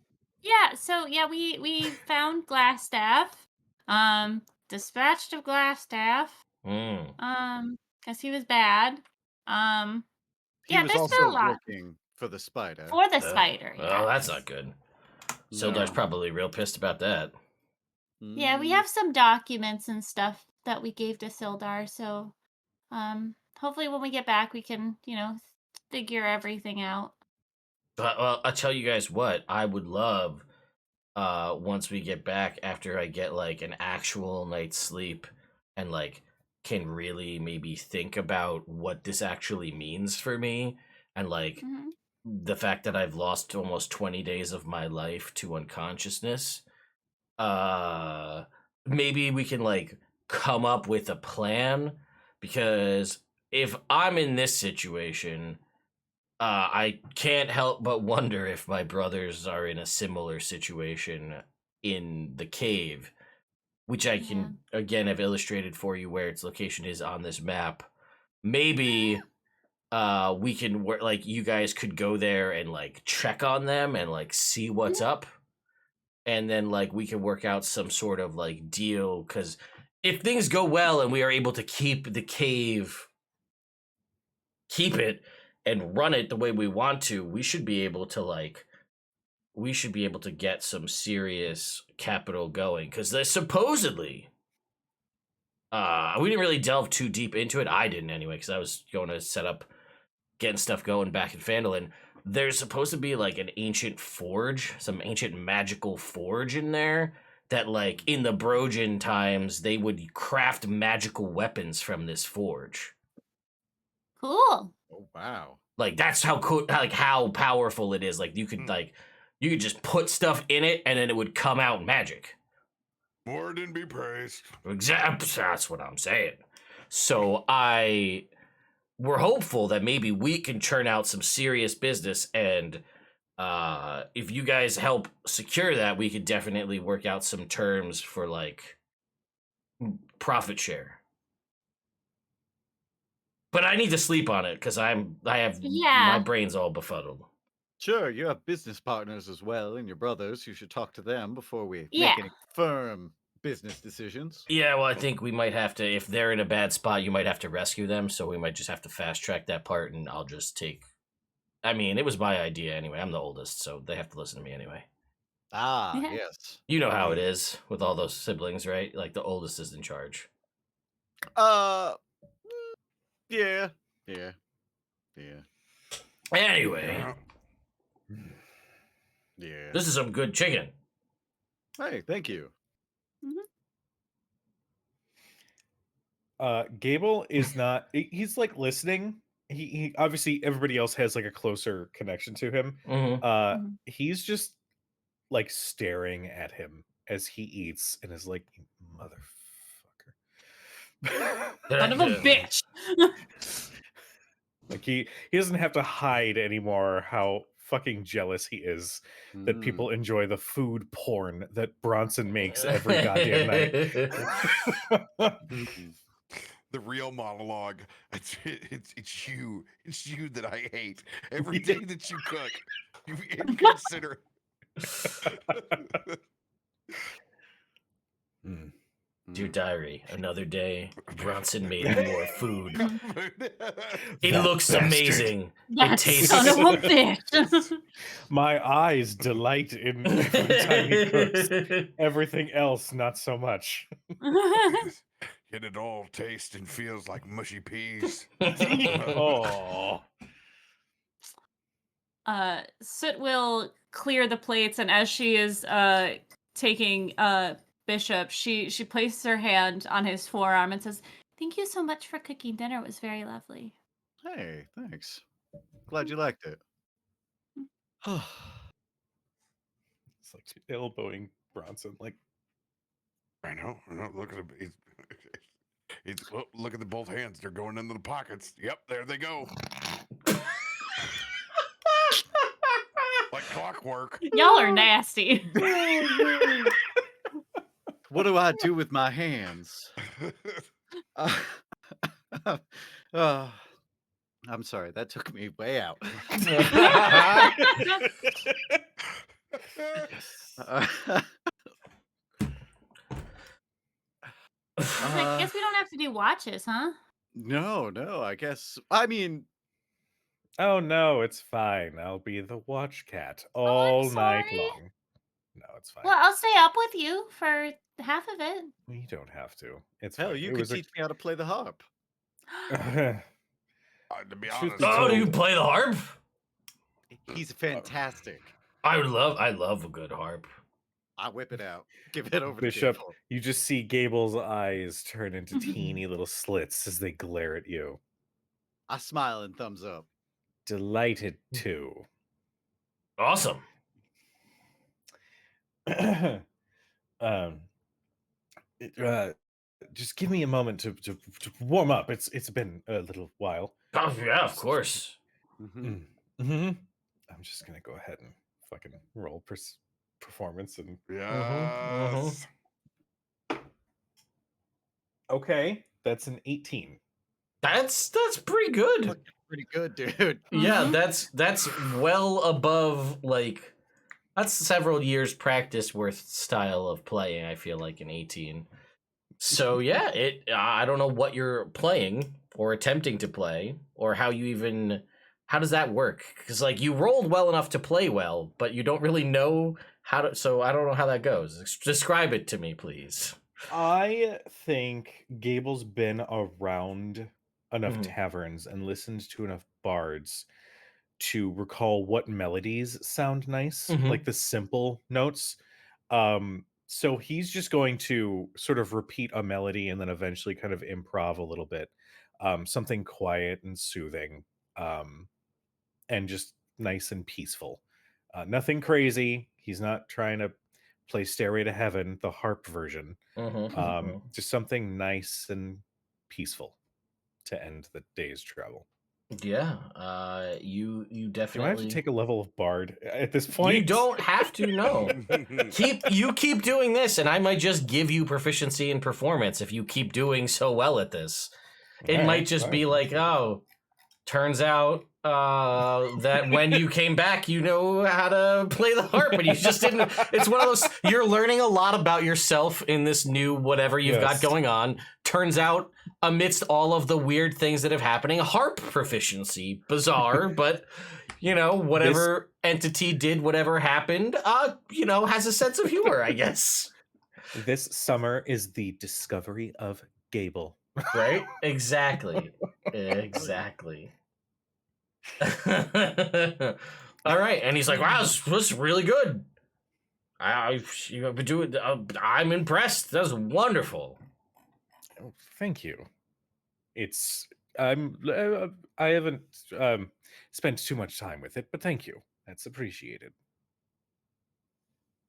so we found Glassstaff. Dispatched of Glassstaff. Because he was bad. He Yeah, was there's been a also lot working for the spider. for the spider. Oh, that's yes. not good. Sildar's probably real pissed about that. Yeah, we have some documents and stuff that we gave to Sildar, so hopefully when we get back we can, figure everything out. Well, I'll tell you guys what, I would love once we get back after I get like an actual night's sleep and like can really maybe think about what this actually means for me and like the fact that I've lost almost 20 days of my life to unconsciousness. Maybe we can like come up with a plan, because if I'm in this situation, I can't help but wonder if my brothers are in a similar situation in the cave, which I can again have illustrated for you where its location is on this map. Maybe we can work, like you guys could go there and like check on them and like see what's up, and then like we can work out some sort of like deal, because if things go well and we are able to keep the cave, keep it and run it the way we want to, we should be able to get some serious capital going, because there's supposedly we didn't really delve too deep into it. I didn't anyway, because I was going to set up getting stuff going back in Phandalin. There's supposed to be like an ancient forge, some ancient magical forge in there that like in the Brojan times they would craft magical weapons from this forge. Cool. Oh wow. Like that's how cool, like how powerful it is. Like you could just put stuff in it and then it would come out magic. More than be praised. Exactly. That's what I'm saying. So we're hopeful that maybe we can churn out some serious business, and if you guys help secure that, we could definitely work out some terms for like profit share. But I need to sleep on it because my brain's all befuddled. Sure, you have business partners as well, and your brothers. You should talk to them before we make any firm business decisions. Yeah, well, I think we might have to, if they're in a bad spot, you might have to rescue them, so we might just have to fast track that part, and I'll just take... I mean, it was my idea anyway. I'm the oldest, so they have to listen to me anyway. Ah, yes. You know how it is with all those siblings, right? Like, the oldest is in charge. Yeah. Anyway. Yeah. This is some good chicken. Hey, thank you. Gable is not, he's like listening. He obviously, everybody else has like a closer connection to him. He's just like staring at him as he eats and is like, motherfucker. Son of a bitch. Like he doesn't have to hide anymore how fucking jealous he is that people enjoy the food porn that Bronson makes every goddamn night. The real monologue. It's you. It's you that I hate. Every day that you cook, you inconsiderate. Dear diary, another day. Bronson made more food. It looks amazing. That it tastes. Son of a bitch. My eyes delight in every time he cooks. Everything else, not so much. Yet it all tastes and feels like mushy peas. Oh. Soot will clear the plates, and as she is taking Bishop, she places her hand on his forearm and says, "Thank you so much for cooking dinner. It was very lovely." Hey, thanks. Glad you liked it. It's like elbowing Bronson. Like, I know. Look at him. Look at the both hands. They're going into the pockets. Yep, there they go. Like clockwork. Y'all are nasty. What do I do with my hands? uh, I'm sorry, that took me way out. Uh, I guess we don't have to do watches, huh? no, I guess. I mean, Oh no, it's fine. I'll be the watch cat Oh, I'm all night sorry. long. No, it's fine. Well, I'll stay up with you for half of it. You don't have to. It's hell, fine. you It could was teach me how to play the harp. a... To be Truth honest, be Oh, do you told- play the harp? He's fantastic. I love a good harp. I whip it out. Give it over Bishop, to Gable. you just see Gable's eyes turn into teeny little slits as they glare at you. I smile and thumbs up. Delighted to. Awesome. um, just give me a moment to warm up. It's been a little while. Oh, yeah, of course. Mhm. Mm-hmm. I'm just gonna go ahead and fucking roll performance and yes. okay, that's an 18. That's pretty good. Fucking pretty good, dude. Yeah, Mhm. that's well above like that's several years practice worth style of playing. I feel like an 18. So yeah, I don't know what you're playing or attempting to play or how does that work? Because like you rolled well enough to play well, but you don't really know how to. So I don't know how that goes. Describe it to me, please. I think Gable's been around enough Mhm. taverns and listened to enough bards to recall what melodies sound nice, like Mhm. the simple notes. So he's just going to sort of repeat a melody and then eventually kind of improv a little bit. Something quiet and soothing, and just nice and peaceful. Nothing crazy. He's not trying to play Stairway to Heaven, the harp version. Mhm. Just something nice and peaceful to end the day's travel. Yeah. You Do I have definitely. to take a level of bard at this You point? don't have to know. keep doing this, and I might just give you proficiency in performance if you keep doing so well at this. It All might right, just fine. be like, oh, turns out that when you came back, you know how to play the harp, and you just didn't. It's one of those. You're learning a lot about yourself in this new whatever you've got Yes. going on. Turns out, amidst all of the weird things that are happening, harp proficiency, bizarre, but you know, whatever entity did whatever happened, you know, has a sense of humor, I guess. This summer is the discovery of Gable. Right? Exactly. Exactly. All right, and he's like, "Wow, this was really good. You've been doing. I'm impressed. That was wonderful." Oh, thank you. It's I haven't spent too much time with it, but thank you. That's appreciated.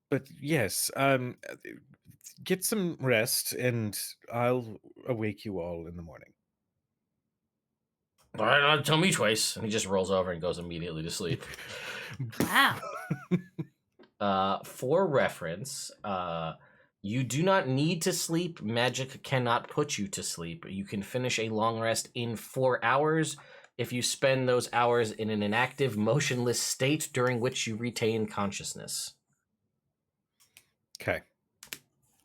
But yes, get some rest, and I'll awake you all in the morning. All right, tell me twice. And he just rolls over and goes immediately to sleep. Wow. For reference, you do not need to sleep. Magic cannot put you to sleep. You can finish a long rest in 4 hours if you spend those hours in an inactive, motionless state during which you retain consciousness. Okay.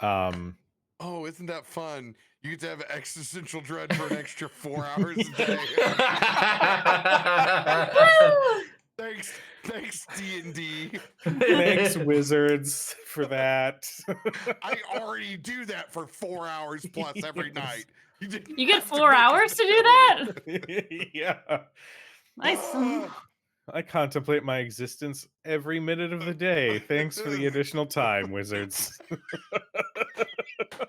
Oh, isn't that fun? You get to have existential dread for an extra 4 hours a day. Thanks, D&D. Thanks, wizards, for that. I already do that for 4 hours plus every Yes. night. You get 4 hours to do that? Yeah. Nice. I contemplate my existence every minute of the day. Thanks for the additional time, wizards.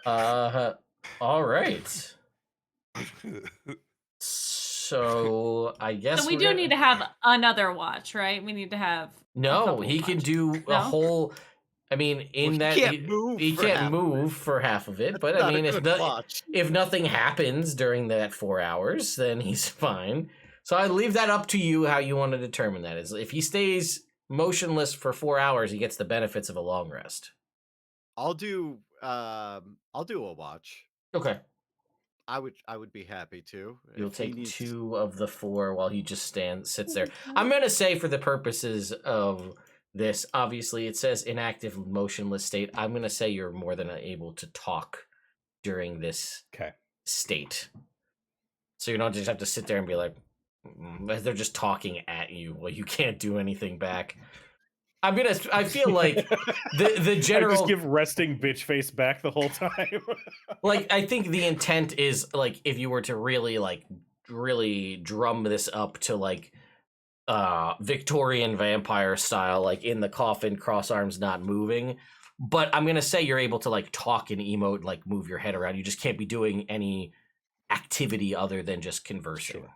All right. So I guess So we do need to have another watch, right? We need to have. a No, couple he can watches. do a No? whole. I mean, in Well, that he can't move. he for can't half of it. move for half of it. But I Not mean, a good watch. if nothing happens during that 4 hours, then he's fine. So I leave that up to you how you want to determine that. Is if he stays motionless for 4 hours, he gets the benefits of a long rest. I'll do a watch. Okay. I would be happy to. You'll If he take needs 2 of the 4 while he just sits there. I'm gonna say for the purposes of this, obviously it says inactive, motionless state. I'm gonna say you're more than able to talk during this Okay. state, so you don't just have to sit there and be like, they're just talking at you. Well, you can't do anything back. I feel like the I general just give resting bitch face back the whole time. like I think the intent is like if you were to really drum this up to like Victorian vampire style, like in the coffin, cross arms not moving. But I'm gonna say you're able to like talk and emote, like move your head around. You just can't be doing any activity other than just conversing.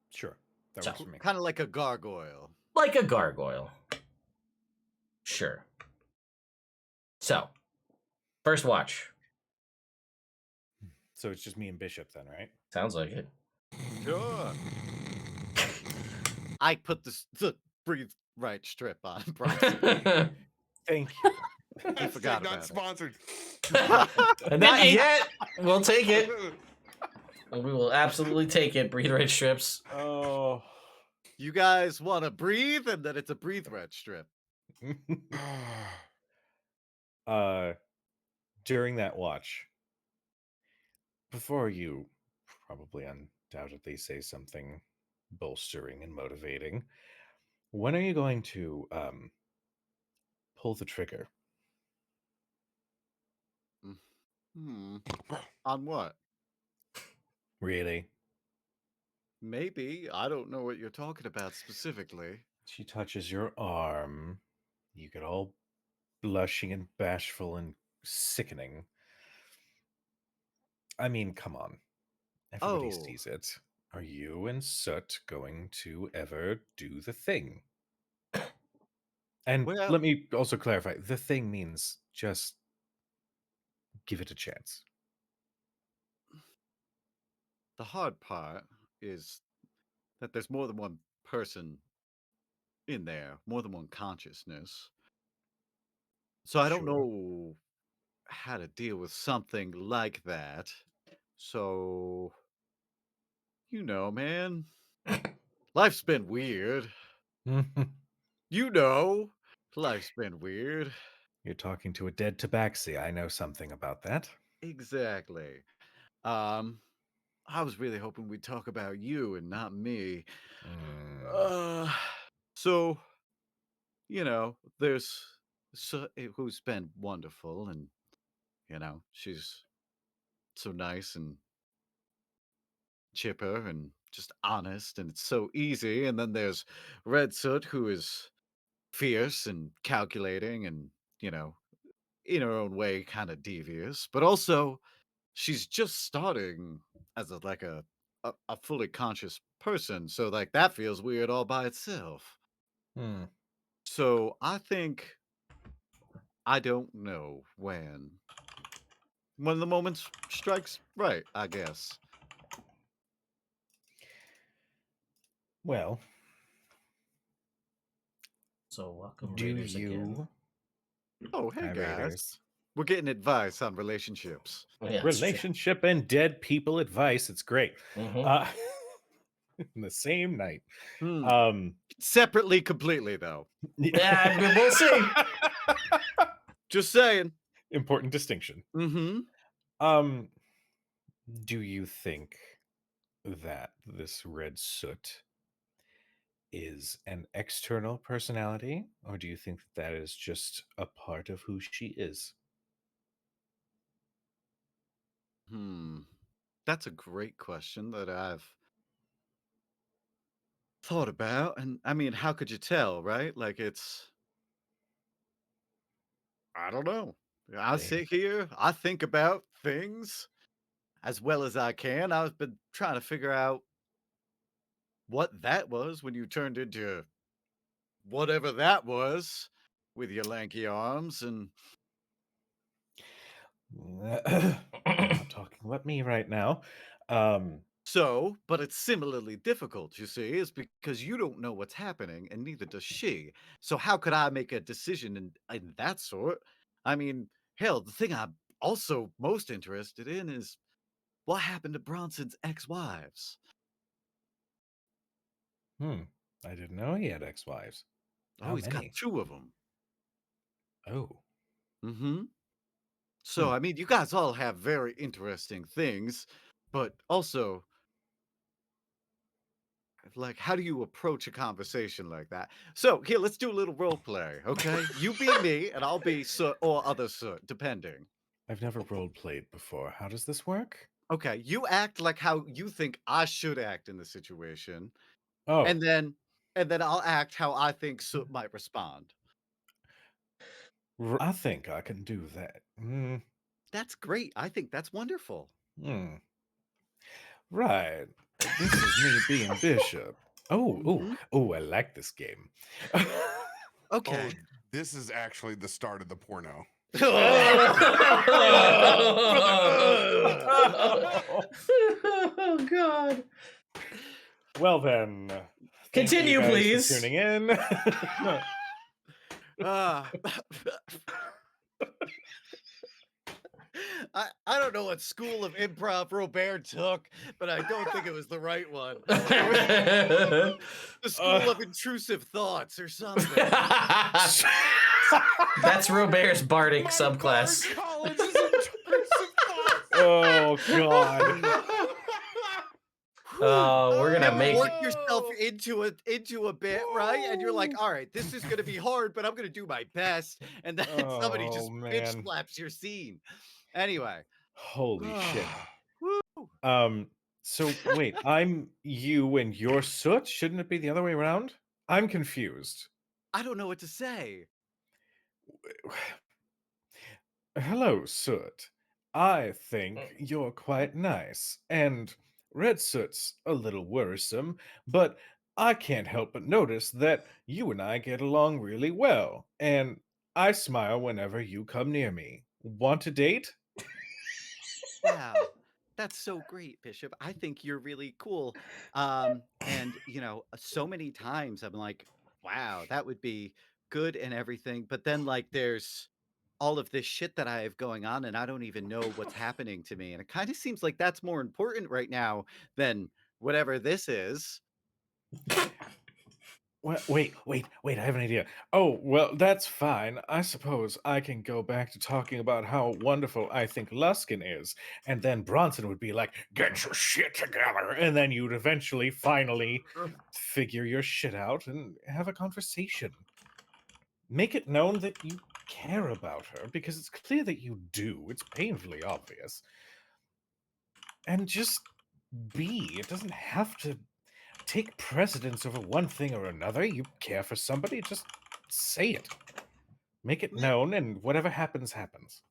Sure. That So- works for me. kind of like a gargoyle. Like a gargoyle. Sure. So, first watch. So it's just me and Bishop then, right? Sounds like it. Sure. I put the breathe right strip on Bryson. Thank you. He forgot not about it. sponsored. Not yet. We'll take it. We will absolutely take it. Breathe right strips. Oh. You guys want to breathe, and then it's a breathe right strip. During that watch, before you probably undoubtedly say something bolstering and motivating, when are you going to pull the trigger? On what? Really? Maybe. I don't know what you're talking about specifically. She touches your arm. You get all blushing and bashful and sickening. I mean, come on. Everybody Oh. sees it. Are you and Soot going to ever do the thing? And Well- let me also clarify, the thing means just give it a chance. The hard part is that there's more than one person in there, more than one consciousness. So I don't Sure. know how to deal with something like that. So, man, life's been weird. Life's been weird. You're talking to a dead tabaxi. I know something about that. Exactly. I was really hoping we'd talk about you and not me. So, there's who's been wonderful, and she's so nice and chipper and just honest, and it's so easy. And then there's Red Soot, who is fierce and calculating, and in her own way, kind of devious, but also she's just starting as a fully conscious person. So like that feels weird all by itself. So I think I don't know when the moment strikes right, I guess. Well, So welcome, do Raiders again. you... Oh, hey Hi, guys. Raiders. We're getting advice on relationships. Oh, yeah, that's true. Relationship and dead people advice. It's great. Mhm. In the same night. Separately, completely, though. Yeah, we'll see. Just saying. Important distinction. Mm-hmm. Do you think that this Red Soot is an external personality, or do you think that is just a part of who she is? That's a great question that I've thought about. And I mean, how could you tell, right? Like I don't know. I sit here, I think about things as well as I can. I've been trying to figure out what that was when you turned into whatever that was with your lanky arms. And You're not talking about me right now. so, but it's similarly difficult, you see, is because you don't know what's happening, and neither does she. So how could I make a decision in that sort? I mean, hell, the thing I'm also most interested in is what happened to Bronson's ex-wives? I didn't know he had ex-wives. Oh, How he's got many? 2 of them. Oh. Mm-hmm. So, I mean, you guys all have very interesting things, but also, like, how do you approach a conversation like that? So, here, let's do a little role play, okay? You be me, and I'll be Soot or other Soot, depending. I've never role-played before. How does this work? Okay, you act like how you think I should act in the situation, Oh, and then I'll act how I think Soot might respond. I think I can do that. That's great. I think that's wonderful. Right. This is me being Bishop. Mhm. I like this game. Okay. Oh, this is actually the start of the porno. Oh God. Well then, thank you Continue, guys please. for tuning in. Ah. I don't know what school of improv Robert took, but I don't think it was the right one. The school of intrusive thoughts or something. That's Robert's bardic My subclass. Bard college is intrusive thoughts. Oh God. We're You gonna ever make work yourself into a bit, right? And you're like, all right, this is gonna be hard, but I'm gonna do my best. And then somebody Oh just bitch man. slaps your scene. Anyway. Holy shit. Woo. So wait, I'm you and you're Soot? Shouldn't it be the other way around? I'm confused. I don't know what to say. Hello, Soot. I think you're quite nice, and Red Soot's a little worrisome, but I can't help but notice that you and I get along really well, and I smile whenever you come near me. Want a date? Wow. That's so great, Bishop. I think you're really cool. And so many times I'm like, wow, that would be good and everything. But then like there's all of this shit that I have going on and I don't even know what's happening to me. And it kind of seems like that's more important right now than whatever this is. Wait, I have an idea. Oh, well, that's fine. I suppose I can go back to talking about how wonderful I think Luskin is, and then Bronson would be like, get your shit together, and then you'd eventually, finally, figure your shit out and have a conversation. Make it known that you care about her, because it's clear that you do. It's painfully obvious. And just be. It doesn't have to take precedence over one thing or another. You care for somebody, just say it. Make it known, and whatever happens, happens.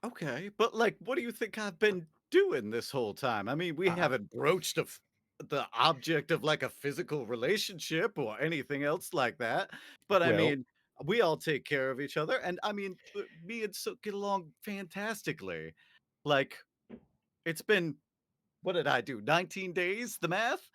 Okay, but like, what do you think I've been doing this whole time? I mean, we haven't broached the object of like a physical relationship or anything else like that. But I Well, mean, we all take care of each other, and I mean, me and Sook get along fantastically. Like, it's been what did I do? 19 days? The math?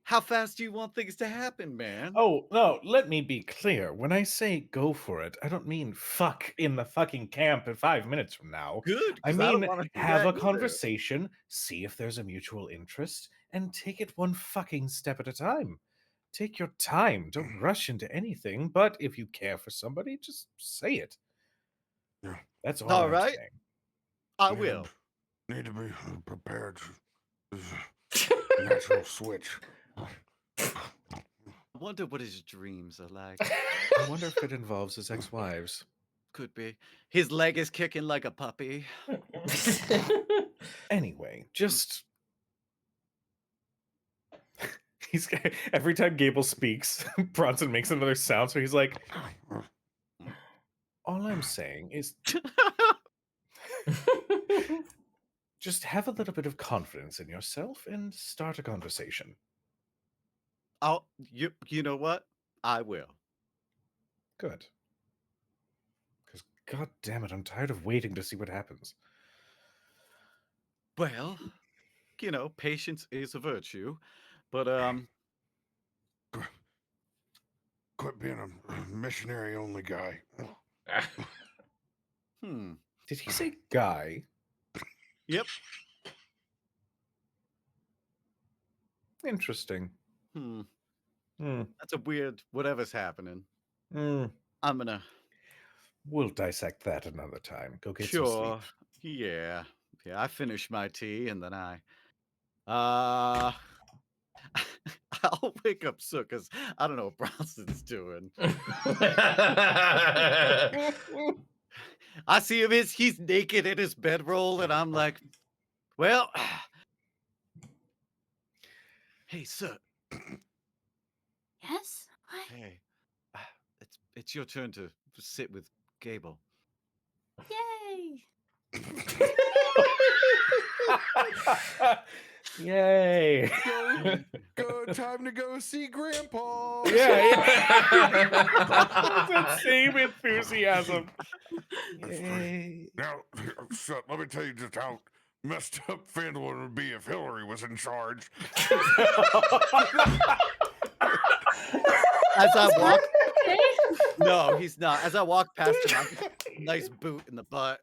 How fast do you want things to happen, man? oh, no, let me be clear. When I say go for it, I don't mean fuck in the fucking camp in 5 minutes from now. Good, I because I don't mean, want to do have that a either. conversation, see if there's a mutual interest, and take it one fucking step at a time. Take your time. Don't rush into anything, but if you care for somebody, just say it. Yeah. That's all All I'm right, saying. I Need to- will. Need to be prepared. This is a natural switch. I wonder what his dreams are like. I wonder if it involves his ex-wives. Could be. His leg is kicking like a puppy. Anyway, just he's every time Gable speaks, Bronson makes another sound, so he's like, all I'm saying is just have a little bit of confidence in yourself and start a conversation. Oh, you know what? I will. Good. Because god damn it, I'm tired of waiting to see what happens. Well, patience is a virtue, but Quit being a missionary only guy. hmm. Did he say guy? Yep. Interesting. Hmm. Hmm. That's a weird whatever's happening. Hmm. I'm gonna We'll dissect that another time. Go get some sleep. sure. Yeah. Yeah, I finished my tea and then uh I'll wake up Sook because I don't know what Bronson's doing. I see him he's naked in his bedroll, and I'm like, well, hey Sook, Yes? What? hey, it's your turn to sit with Gable. Yay! Yay. Go, time to go see Grandpa. Yeah. That same enthusiasm. That's great. Yay. Now, so, let me tell you just how messed up Phandalin would be if Hillary was in charge. As I walk, Okay. no, he's not. As I walk past him, I get a nice boot in the butt.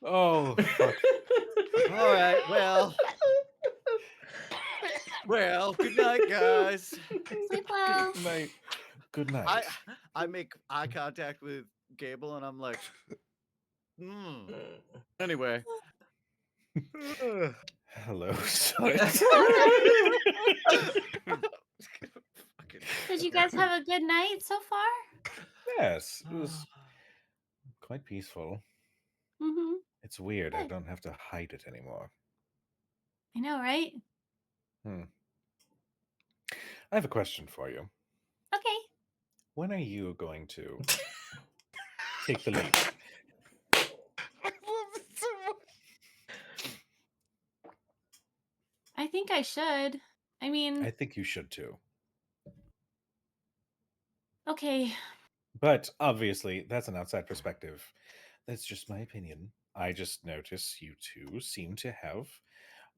Oh, fuck. All right, well, good night, guys. Sleep well. Good night. Good night. I make eye contact with Gable, and I'm like, Anyway. Hello, son. Did you guys have a good night so far? Yes, it was quite peaceful. Mm-hmm. It's weird. I Good. don't have to hide it anymore. I know, right? I have a question for you. Okay. When are you going to take the lead? I love it so much. I think I should. I mean, I think you should too. okay. But obviously, that's an outside perspective. That's just my opinion. I just notice you two seem to have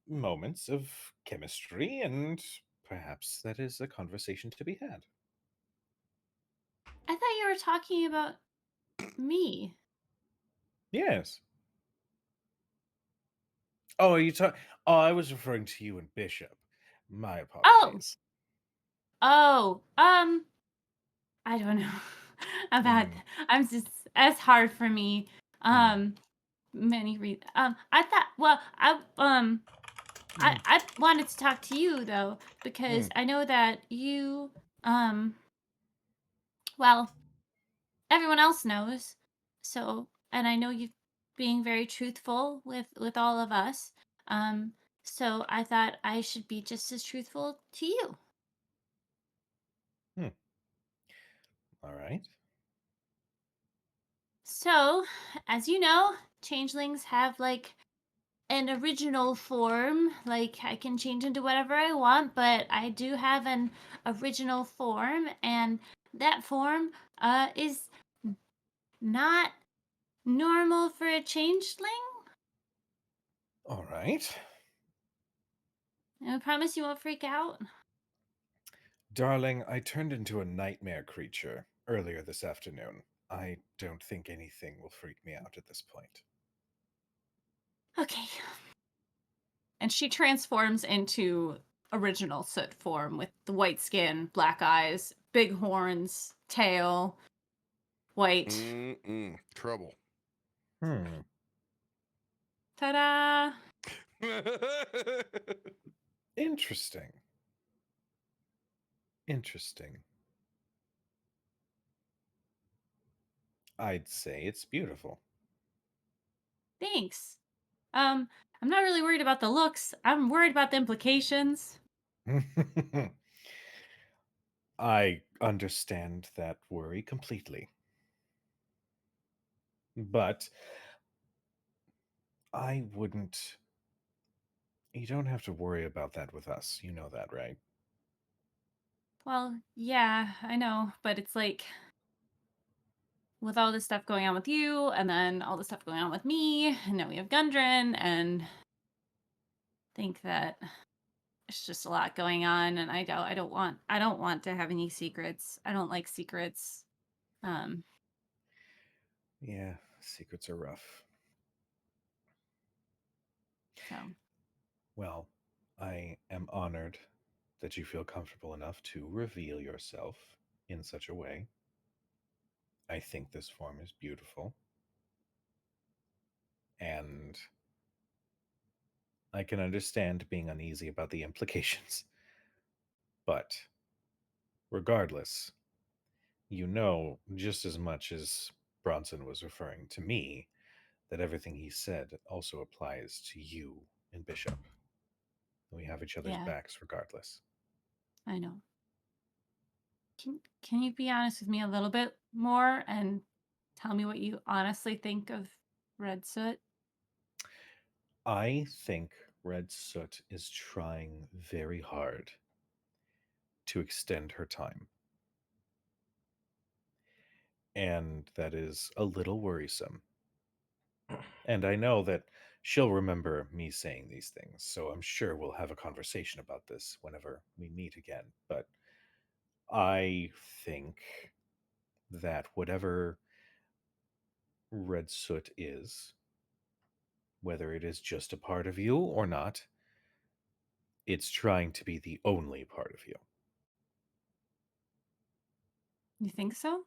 moments of chemistry, and perhaps that is a conversation to be had. I thought you were talking about me. Yes. Oh, are you talking? Oh, I was referring to you and Bishop. My apologies. Oh, I don't know about. I'm just as hard for me. Many reasons. I thought. Well, I wanted to talk to you though because I know that you well, everyone else knows. So, and I know you being very truthful with all of us. Um, so I thought I should be just as truthful to you. All right. So, as you know, changelings have like an original form. Like I can change into whatever I want, but I do have an original form, and that form is not normal for a changeling. All right. I promise you won't freak out. Darling, I turned into a nightmare creature earlier this afternoon. I don't think anything will freak me out at this point. Okay. And she transforms into original soot form with the white skin, black eyes, big horns, tail, white. Trouble. Ta-da! Interesting. Interesting. I'd say it's beautiful. Thanks. I'm not really worried about the looks. I'm worried about the implications. I understand that worry completely. But I wouldn't. You don't have to worry about that with us. You know that, right? Well, yeah, I know, but it's like with all this stuff going on with you, and then all this stuff going on with me, and now we have Gundren, and think that it's just a lot going on, and I don't want to have any secrets. I don't like secrets. Yeah, secrets are rough. So, Well, I am honored that you feel comfortable enough to reveal yourself in such a way. I think this form is beautiful, and I can understand being uneasy about the implications. But regardless, you know just as much as Bronson was referring to me that everything he said also applies to you and Bishop. We have each other's yeah, backs regardless. I know. Can you be honest with me a little bit more and tell me what you honestly think of Red Soot? I think Red Soot is trying very hard to extend her time. And that is a little worrisome. And I know that she'll remember me saying these things, so I'm sure we'll have a conversation about this whenever we meet again. But I think that whatever Red Soot is, whether it is just a part of you or not, it's trying to be the only part of you. You think so?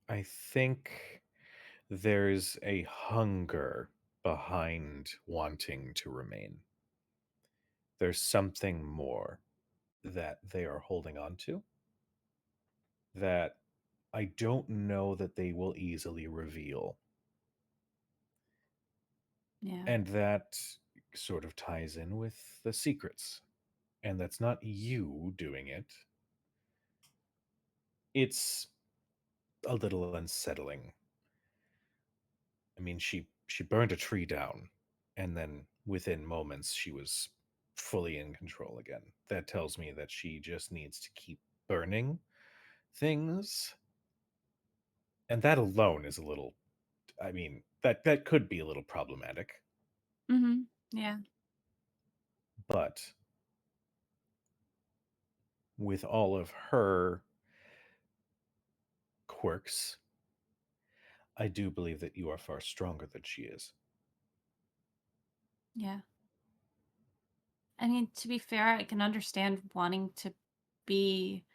I think there's a hunger behind wanting to remain. There's something more that they are holding on to that I don't know that they will easily reveal. Yeah. And that sort of ties in with the secrets. And that's not you doing it. It's a little unsettling. I mean, she burned a tree down, and then within moments she was fully in control again. That tells me that she just needs to keep burning things, and that alone is a little. I mean, that could be a little problematic, Mm-hmm. Yeah. but with all of her quirks, I do believe that you are far stronger than she is. Yeah. I mean, to be fair, I can understand wanting to be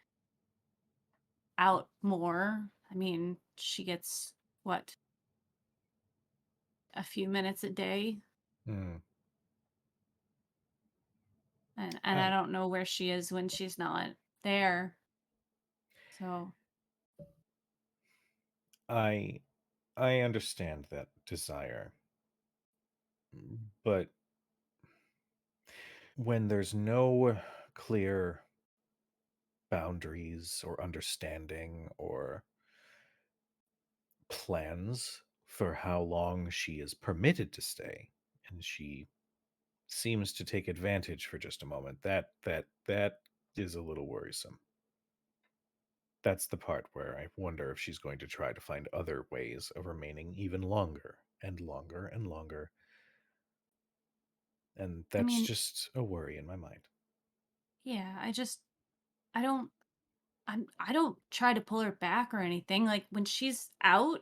out more. I mean, she gets what, a few minutes a day, Hmm. and I I don't know where she is when she's not there. So, I I understand that desire, but when there's no clear boundaries or understanding or plans for how long she is permitted to stay, and she seems to take advantage for just a moment, that is a little worrisome. That's the part where I wonder if she's going to try to find other ways of remaining even longer and longer and longer, and I that's mean, just a worry in my mind. yeah, I don't I don't try to pull her back or anything. Like when she's out,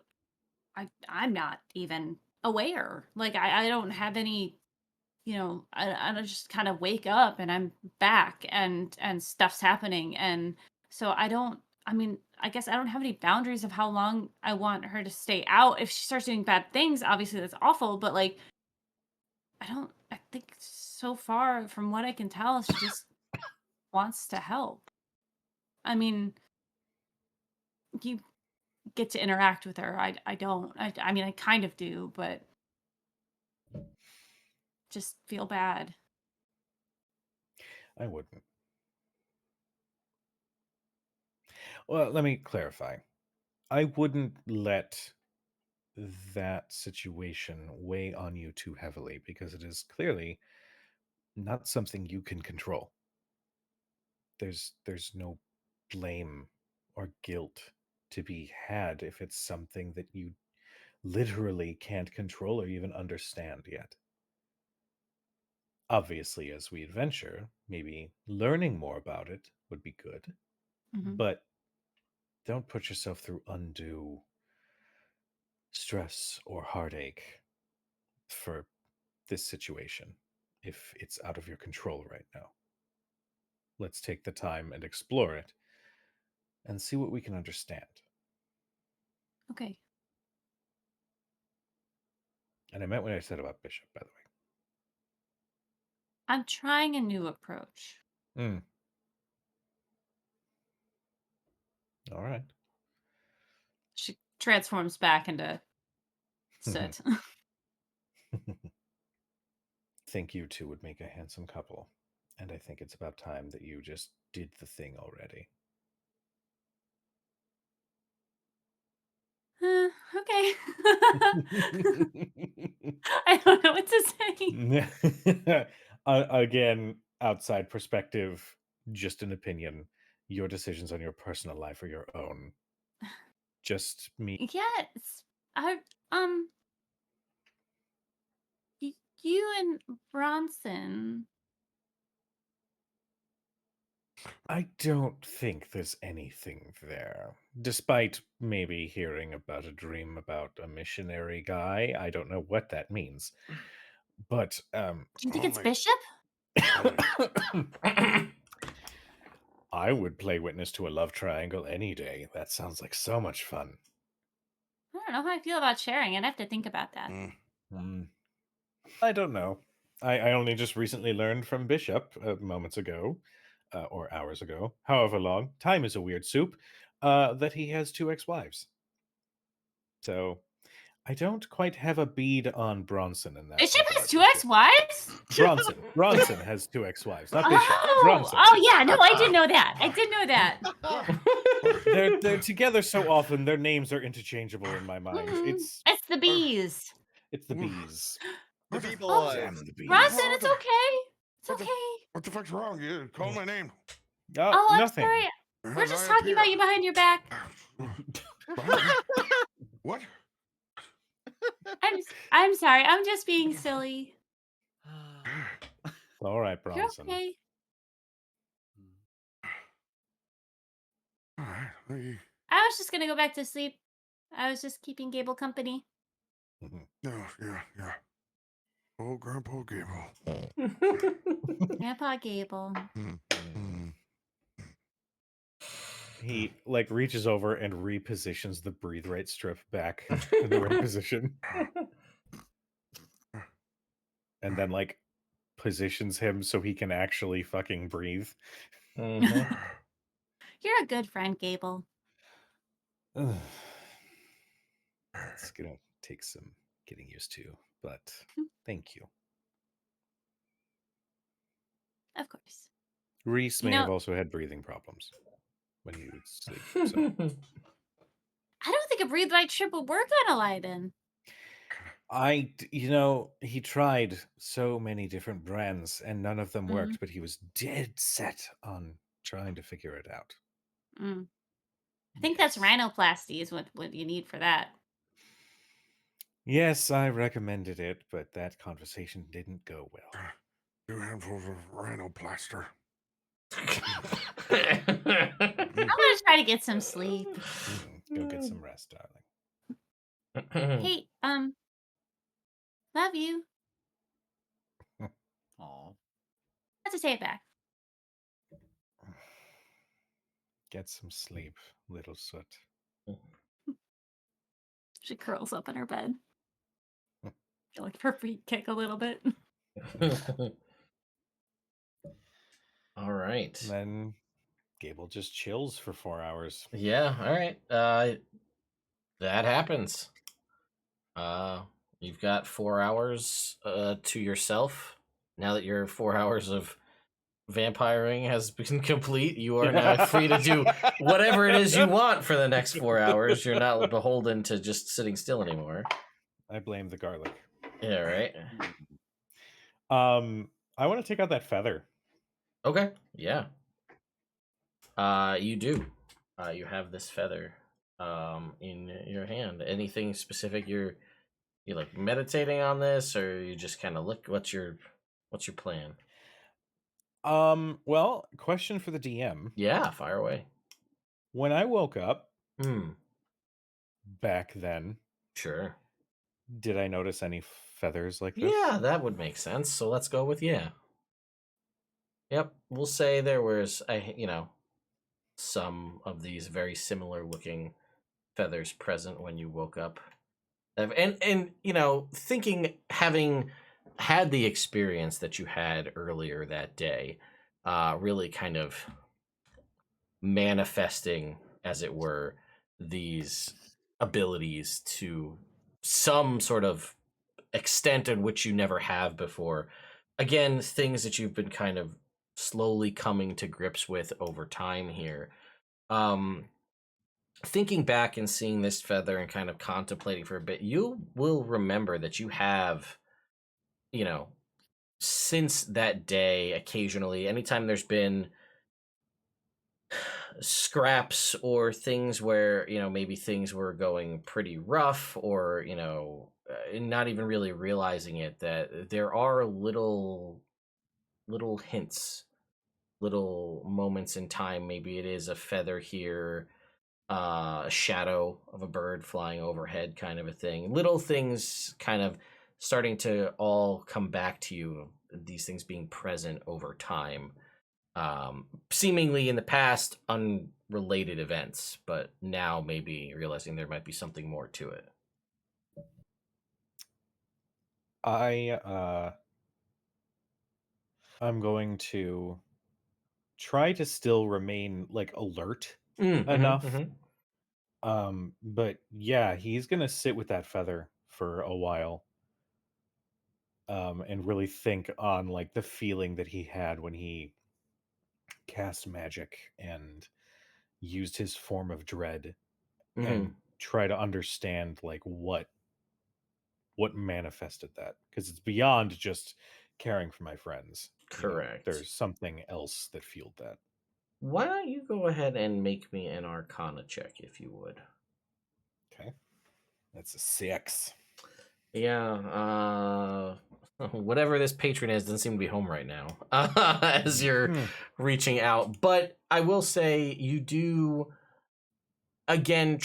I'm not even aware. Like I don't have any, I don't just kind of wake up and I'm back and stuff's happening. And so I mean, I guess I don't have any boundaries of how long I want her to stay out. If she starts doing bad things, obviously that's awful, but like I think so far from what I can tell, she just wants to help. I mean, you get to interact with her. I don't. I mean, I kind of do, but just feel bad. I wouldn't. Well, let me clarify. I wouldn't let that situation weigh on you too heavily because it is clearly not something you can control. There's no blame or guilt to be had if it's something that you literally can't control or even understand yet. Obviously, as we adventure, maybe learning more about it would be good, Hmm. but don't put yourself through undue stress or heartache for this situation if it's out of your control right now. Let's take the time and explore it and see what we can understand. Okay. And I meant what I said about Bishop, by the I'm trying a new approach. way. All right. She transforms back into Soot. Think you two would make a handsome couple. And I think it's about time that you just did the thing already. Okay. I don't know what to say. Again, outside perspective, just an opinion. Your decisions on your personal life are your own. Just me. Yes. I you and Bronson. I don't think there's anything there. Despite maybe hearing about a dream about a missionary guy. I don't know what that means. But Do you think Oh it's my- Bishop? I would play witness to a love triangle any day. That sounds like so much fun. I don't know how I feel about sharing. I'd have to think about that. I don't know. I only just recently learned from Bishop moments ago, or hours ago, however long. Time is a weird soup. That he has 2 ex-wives. So I don't quite have a bead on Bronson in that. Bishop has regard, 2 but yeah. ex-wives? Bronson has 2 ex-wives, not Bishop. Bronson. Oh yeah, no, I did know that. I did know that. They're together so often, their names are interchangeable in my mind. It's the bees. It's the bees. The people. Oh, Damn the bees. Bronson, it's okay. It's What the- okay. What the fuck's wrong? You call my name. Oh, I'm Nothing. sorry. We're And just I talking about appear. you behind your back. What? I'm sorry. I'm just being silly. All right, You're Bronson. okay. All right. I was just gonna go back to sleep. I was just keeping Gable company. Yeah. Oh, Grandpa Gable. Grandpa Gable. He like reaches over and repositions the breathe right strip back in the right position, and then like positions him so he can actually fucking breathe. Mhm. You're a good friend, Gable. It's gonna take some getting used to, but thank you. Of course. Reese You may have know- also had breathing problems when he would sleep. So I don't think a breathe right trip would work on Aladdin. he tried so many different brands and none of them Mhm. worked, but he was dead set on trying to figure it out. I think that's Yes. rhinoplasty is what you need for that. Yes, I recommended it, but that conversation didn't go well. 2 handfuls of rhinoplaster. I'm gonna try to get some sleep. Go get some rest, darling. Hey, love you. Aw. Have to say it back. Get some sleep, little soot. She curls up in her bed. Feel like her feet kick a little bit. All right. And then Gable just chills for 4 hours. Yeah, all right. That happens. You've got 4 hours to yourself. Now that your 4 hours of vampiring has been complete, you are now free to do whatever it is you want for the next 4 hours. You're not beholden to just sitting still anymore. I blame the garlic. Yeah, right. I want to take out that feather. Okay. Yeah. You do. You have this feather in your hand. Anything specific you like meditating on this, or you just kind of look? What's your plan? Well, question for the DM. Yeah, fire away. When I woke up Hmm. back then, Sure. Did I notice any feathers like this? Yeah, that would make sense. So let's go with yeah. Yep, we'll say there was some of these very similar looking feathers present when you woke up. And thinking, having had the experience that you had earlier that day, really kind of manifesting, as it were, these abilities to some sort of extent in which you never have before. Again, things that you've been kind of slowly coming to grips with over time here. Um, Thinking back and seeing this feather and kind of contemplating for a bit, you will remember that you have, you know, since that day, occasionally, anytime there's been scraps or things where, maybe things were going pretty rough, or, not even really realizing it, that there are little hints, little moments in time. Maybe it is a feather here, a shadow of a bird flying overhead, kind of a thing. Little things kind of starting to all come back to you, these things being present over time. Seemingly in the past, unrelated events, but now maybe realizing there might be something more to it. I'm going to try to still remain like alert Mm-hmm, enough. mm-hmm. But yeah, he's gonna sit with that feather for a while. And really think on like the feeling that he had when he cast magic and used his form of dread, Mm-hmm. and try to understand like what manifested that, because it's beyond just caring for my friends. Correct. There's something else that fueled that. Why don't you go ahead and make me an Arcana check, if you would? Okay, that's a 6. Yeah, whatever this patron is doesn't seem to be home right now, as you're reaching out. But I will say, you do, again,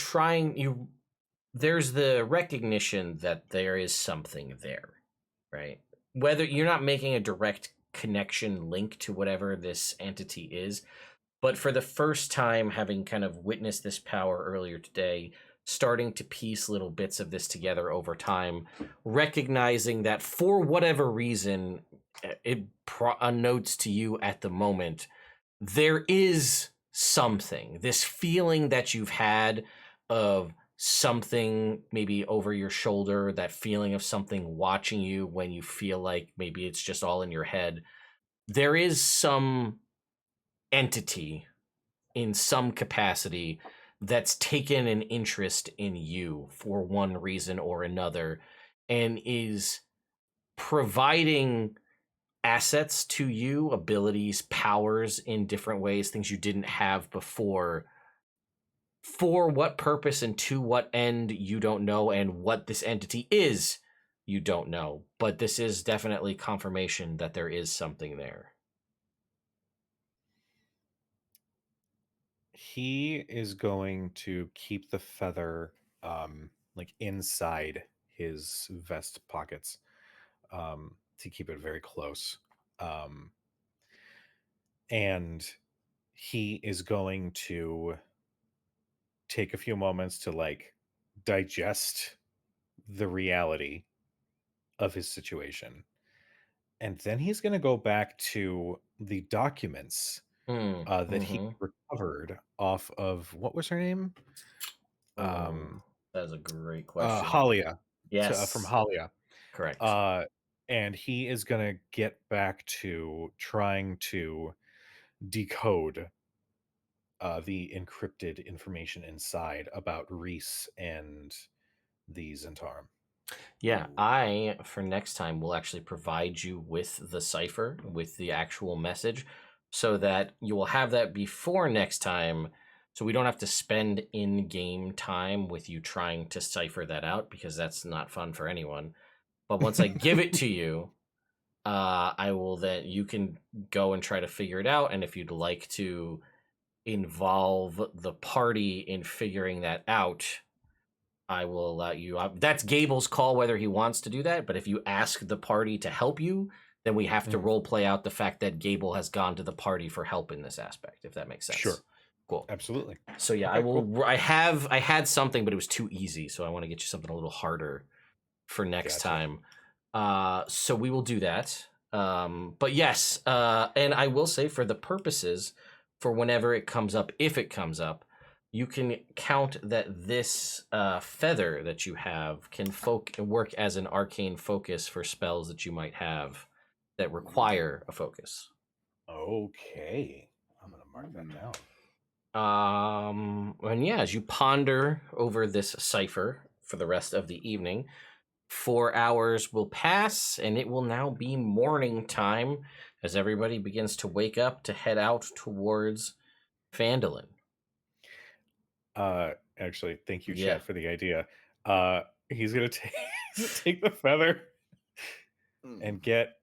there's the recognition that there is something there, right? Whether you're not making a direct connection link to whatever this entity is, but for the first time, having kind of witnessed this power earlier today, starting to piece little bits of this together over time, recognizing that for whatever reason, it unnotes to you at the moment, there is something, this feeling that you've had of something maybe over your shoulder, that feeling of something watching you when you feel like maybe it's just all in your head. There is some entity in some capacity that's taken an interest in you for one reason or another, and is providing assets to you, abilities, powers in different ways, things you didn't have before. For what purpose and to what end, you don't know, and what this entity is, you don't know. But this is definitely confirmation that there is something there. He is going to keep the feather like inside his vest pockets, to keep it very close. And he is going to take a few moments to like digest the reality of his situation. And then he's going to go back to the documents that he Mm-hmm. recovered off of, what was her name? That is a great question. Halia, from Yes, Halia. correct. And he is going to get back to trying to decode the encrypted information inside about Reese and the Zentarum. Yeah, I, for next time, will actually provide you with the cipher, with the actual message, so that you will have that before next time, so we don't have to spend in-game time with you trying to cipher that out, because that's not fun for anyone. But once I give it to you, I will then, you can go and try to figure it out, and if you'd like to involve the party in figuring that out, I will allow you. That's Gable's call whether he wants to do that. But if you ask the party to help you, then we have to role play out the fact that Gable has gone to the party for help in this aspect. If that makes sense. Sure. Cool. Absolutely. So yeah, Okay, I will. cool. I had something, but it was too easy. So I want to get you something a little harder for next Gotcha. time. So we will do that. But yes, and I will say for the purposes for whenever it comes up, if it comes up, you can count that this feather that you have can work as an arcane focus for spells that you might have that require a focus. Okay. I'm going to mark that down. And yeah, as you ponder over this cipher for the rest of the evening, 4 hours will pass, and it will now be morning time as everybody begins to wake up to head out towards Phandalin. Actually, thank you, Yeah. chat, for the idea. He's gonna take the feather and get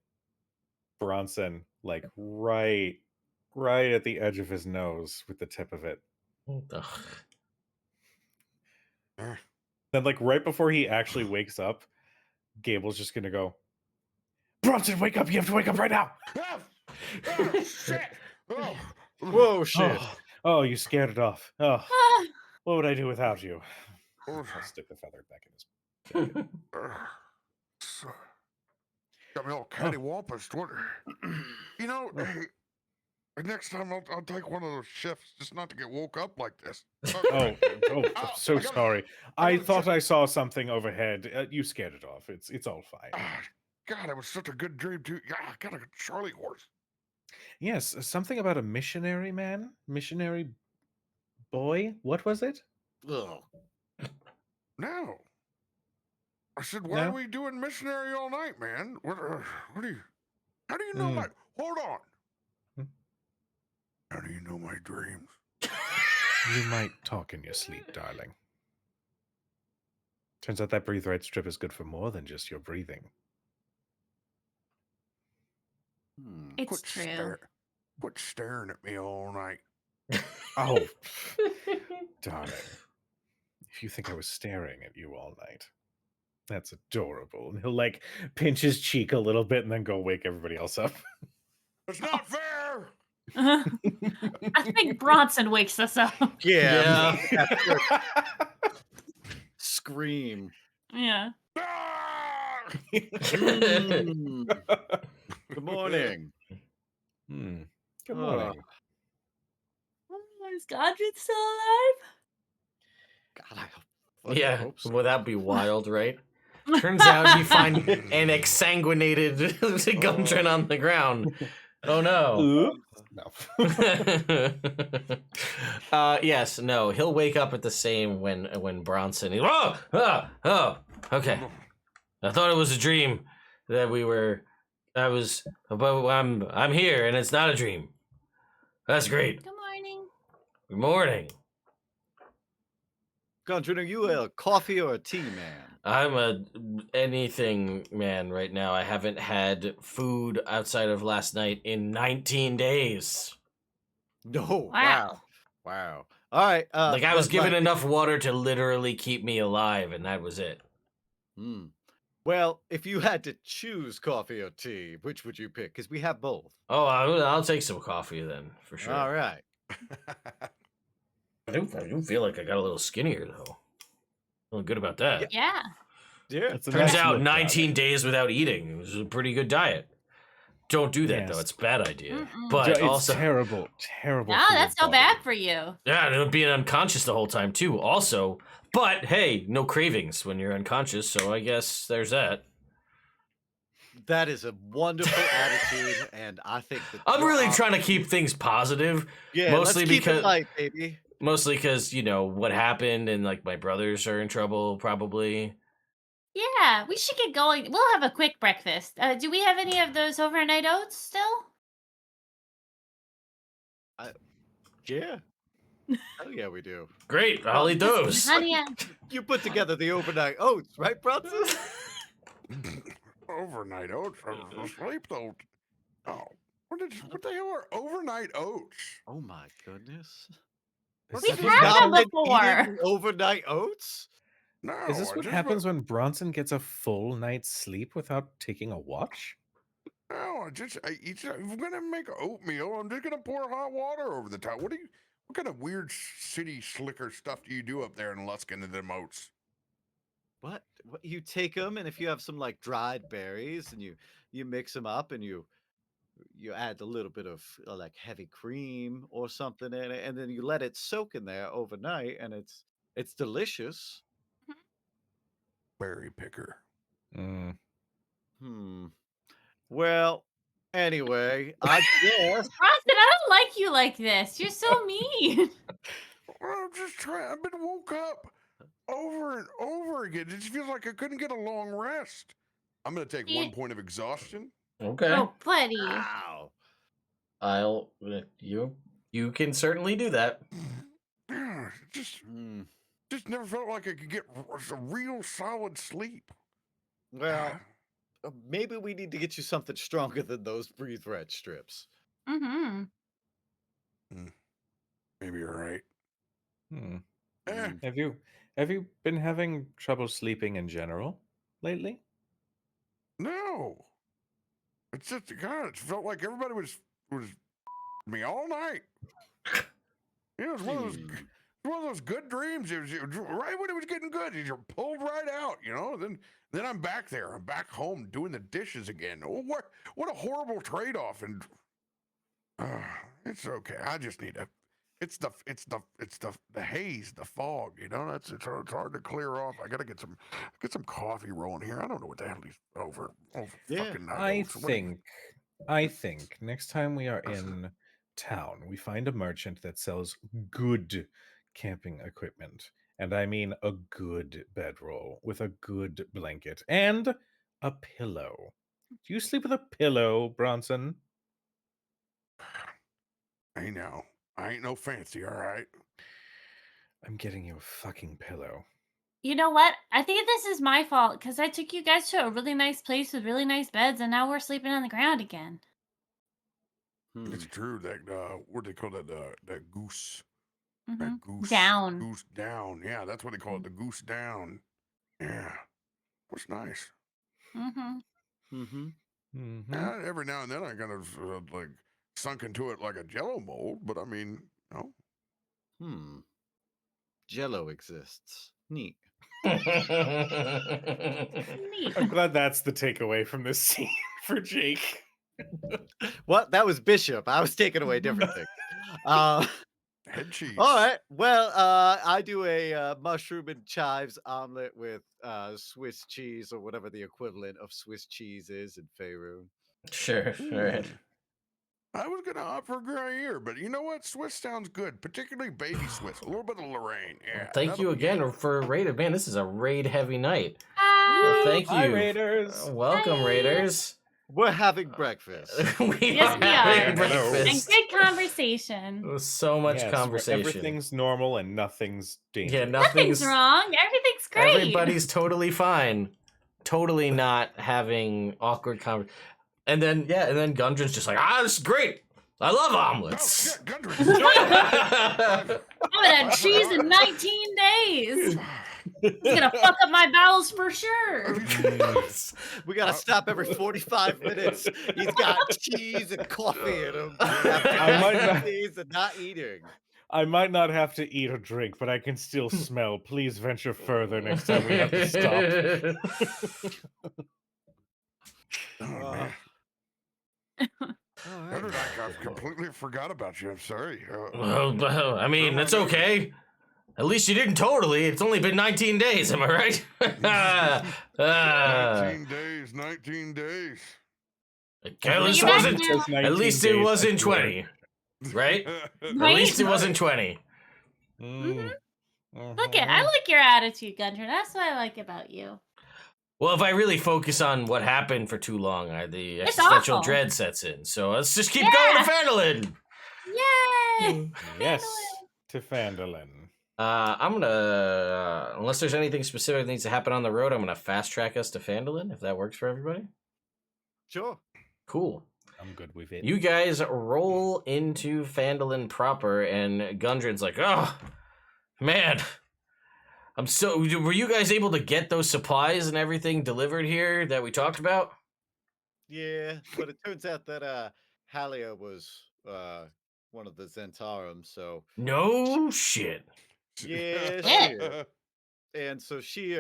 Bronson like right at the edge of his nose with the tip of it. Ugh. Then, like right before he actually wakes up, Gable's just gonna go, Bronson, wake up! You have to wake up right now! Oh, shit! Oh. Whoa, shit. Oh, you scared it off. Oh, Ah, what would I do without you? Oh. I'll stick the feather back in his jacket. So, got me all cattywampus. What? You know, hey, next time I'll take one of those shifts just not to get woke up like this. I'm so I gotta- sorry. I I gotta thought check- I saw something overhead. You scared it off. It's all fine. Ah, God, it was such a good dream too. Yeah, I got a Charlie horse. Yes, something about a missionary man, missionary boy. What was it? Ugh. No. I said, why No? are we doing missionary all night, man? What do you? How do you know Mm. my? Hold on. Hmm? How do you know my dreams? You might talk in your sleep, darling. Turns out that breathe right strip is good for more than just your breathing. it's true. Quit staring at me all night. Oh, darling. If you think I was staring at you all night, that's adorable. And he'll like pinch his cheek a little bit and then go wake everybody else up. It's not fair. I think Bronson wakes us up. Yeah. Yeah. Scream. Yeah. Ah! Mm. Good morning. Good Uh, morning. Oh, is Gundren still alive? God, I fucking Yeah, hope so. well, that'd be wild, right? Turns out you find an exsanguinated Gundren on the ground. Oh no. Oops. No. Yes, no, he'll wake up at the same when Bronson. Okay. I thought it was a dream that we were. But I'm here and it's not a dream. That's great. Good morning. Good morning. Gundren, are you a coffee or a tea man? I'm a anything man right now. I haven't had food outside of last night in 19 days. No. Wow. Wow. All right. Like I was but given my- enough water to literally keep me alive, and that was it. Hmm. Well, if you had to choose coffee or tea, which would you pick? Because we have both. Oh, I'll take some coffee then, for sure. All right. I do feel like I got a little skinnier though. Feeling good about that. Yeah. Yeah. It's a Turns nice out look, 19 darling. days without eating. It was a pretty good diet. Don't do that though; Yes. it's a bad idea. Mm-mm. But It's also, terrible. No, for that's your so bad body. for you. yeah, and being unconscious the whole time too. Also, but hey, no cravings when you're unconscious, so I guess there's that. That is a wonderful attitude, and I think that I'm you're really on- trying to keep things positive. Yeah, mostly let's keep because- it light, baby. Mostly because, you know, what happened and like my brothers are in trouble probably. Yeah, we should get going. We'll have a quick breakfast. Do we have any of those overnight oats still? Yeah. Oh yeah, we do. Great, I'll eat those. Honey, You put together the overnight oats, right, Bronson? Overnight oats. Sleep oats. Oh, what the hell are overnight oats? Oh my goodness. Is We've that had not- them Not been before. eating overnight oats? No, Is this I what just happens when Bronson gets a full night's sleep without taking a watch? No, if I'm gonna make oatmeal, I'm just gonna pour hot water over the top. What kind of weird city slicker stuff do you do up there in Luskin and them oats? What? You take them, and if you have some like dried berries, and you mix them up, and you add a little bit of like heavy cream or something in it, and then you let it soak in there overnight, and it's delicious. Berry picker. Mm. Well, anyway, I guess. Bronson, I don't like you like this. You're so mean. Well, I'm just trying. I've been woke up over and over again. It just feels like I couldn't get a long rest. I'm gonna take 1 point of exhaustion. Okay. Oh, buddy. Wow. I'll you can certainly do that. Just Hmm. never felt like I could get a real solid sleep. Well, maybe we need to get you something stronger than those breathe red strips. Mm-hmm. Maybe you're right. Hmm. Eh, Have you been having trouble sleeping in general lately? no. It's just God. It felt like everybody was me all night. It was one of those good dreams. It was right when it was getting good. You're pulled right out, you know. Then I'm back there. I'm back home doing the dishes again. Oh, what a horrible trade-off. And it's okay. I just need a. It's the haze, the fog. You know, it's hard to clear off. I gotta get some coffee rolling here. I don't know what the hell he's over Yeah, fucking night. I think next time we are in town, we find a merchant that sells good camping equipment. And I mean a good bedroll with a good blanket and a pillow. Do you sleep with a pillow, Bronson? Hey now, I ain't no fancy, all right. I'm getting you a fucking pillow. You know what? I think this is my fault because I took you guys to a really nice place with really nice beds, and now we're sleeping on the ground again. It's true that what do they call that? That goose. Mm-hmm. That goose Down. Goose down. Yeah, that's what they call it. The goose down. Yeah, was nice. Mm-hmm. Mm-hmm. Every now and then I kind of like sunk into it like a Jello mold, but I mean, you know. Jello exists. Neat. Neat. I'm glad that's the takeaway from this scene for Jake. What? That was Bishop. I was taking away different things. Head cheese. All right. Well, I do a mushroom and chives omelet with Swiss cheese or whatever the equivalent of Swiss cheese is in Faerun. Sure. All right. I was gonna opt for Gruyere, but you know what? Swiss sounds good, particularly baby Swiss. A little bit of Lorraine. Yeah. Thank you again for raid. Man, this is a raid heavy night. Hi. Thank you. Hi, Raiders. Welcome, Hi. We're We're having breakfast. Yes, we having are. breakfast. And good conversation. So much Yes, where conversation. everything's normal and nothing's dangerous. Yeah, Nothing's wrong. Everything's great. Everybody's totally fine. Totally not having awkward conversation. And then Gundren's just like, this is great. I love Oh omelets. shit, Gundren. I haven't had cheese in 19 days. It's gonna fuck up my bowels for sure. We gotta stop every 45 minutes. He's got cheese and coffee in him. I might not- Cheese and not eating. I might not have to eat or drink, but I can still smell. Please venture further next time we have to stop. Oh, man. All right. Gundren, I completely forgot about you. I'm sorry. Well, I mean, that's okay. At least you didn't totally. It's only been 19 days, am I right? 19 days. Okay, at least it You're back wasn't. now. At least it wasn't 20, right? At least it wasn't 20. Mm. Look it, I like your attitude, Gundren. That's what I like about you. Well, if I really focus on what happened for too long, the It's existential awful. dread sets in. So let's just keep Yeah. going to Phandalin. Yay! Yes, to Phandalin. I'm gonna, unless there's anything specific that needs to happen on the road, I'm gonna fast track us to Phandalin, if that works for everybody. Sure. Cool. I'm good with it. You guys roll into Phandalin proper, and Gundren's like, oh, man, Were you guys able to get those supplies and everything delivered here that we talked about? Yeah, but it turns out that Halia was one of the Zentarum, so No shit. yeah, Yeah. shit. And so she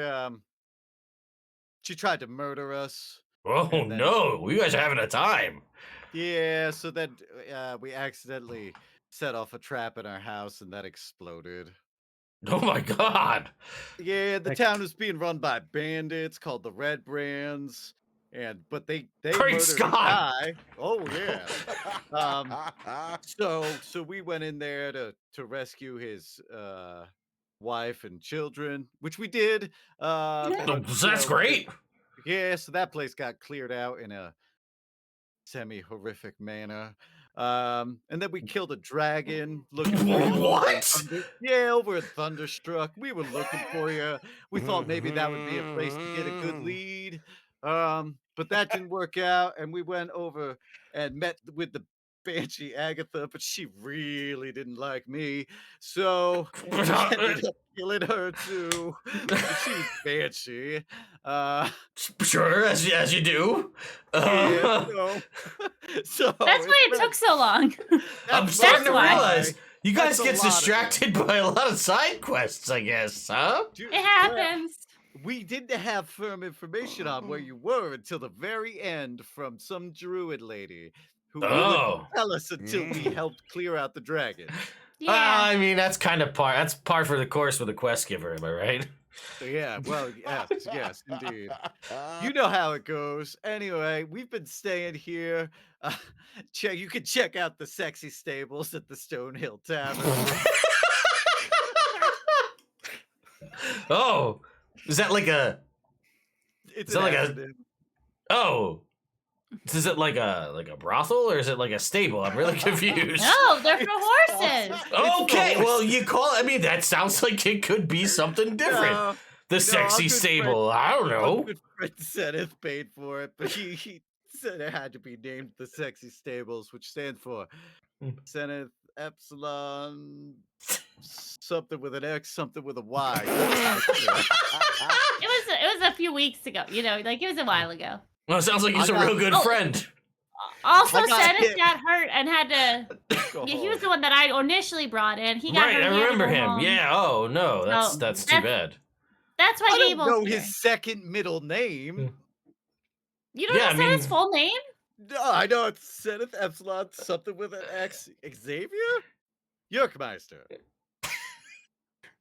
tried to murder us. Oh And then- no, you guys are having a time. Yeah, so then we accidentally set off a trap in our house and that exploded. Oh my god. Yeah, the Like- town was being run by bandits called the Red Brands, but they Great murdered a Scott! guy. Oh yeah. So we went in there to rescue his wife and children, which we did. But, That's great. Yeah, so that place got cleared out in a semi-horrific manner. And then we killed a dragon. Looking for you over in What? Yeah, over at Thunderstruck. We were looking for you. We thought maybe that would be a place to get a good lead. But that didn't work out, and we went over and met with the Banshee Agatha, but she really didn't like me. So we ended up killing her too. She was Banshee. Sure, as you do. Yeah, so That's why it took so long. I'm starting to why. realize you guys That's a get lot of distracted by a lot of side quests, I guess, huh? Dude, It happens. we didn't have firm information on where you were until the very end from some druid lady who Oh. wouldn't tell us until we helped clear out the dragon. Yeah. I mean, that's par for the course with a quest giver, am I right? So yeah, well, yes, indeed. You know how it goes. Anyway, we've been staying here. You can check out the sexy stables at the Stonehill Tavern. Oh, is that like a? It's Is that like a- acronym. Oh, is it like a brothel or is it like a stable? I'm really confused. No, they're for horses. Okay, It's well, you call it. I mean, that sounds like it could be something different. No, The our sexy good stable. I don't our know. good friend Zenith paid for it, but he said it had to be named the Sexy Stables, which stands for Zenith Epsilon something with an X, something with a Y. It was a few weeks ago. You know, like it was a while ago. Well, it sounds like he's a I got- real good Oh. friend. Also, I got Sennis hit. got hurt and had to. Yeah, he was the one that I initially brought in. He got Right, hurt. I he had to remember go him. home. Yeah. Oh no, that's So, that's too bad. That's why I don't Gable. know his second middle name. You don't Yeah, know I Sennis' mean- full name? No, I know it's Zenith Epsilon, something with an X. Xavier? Yerkmeister.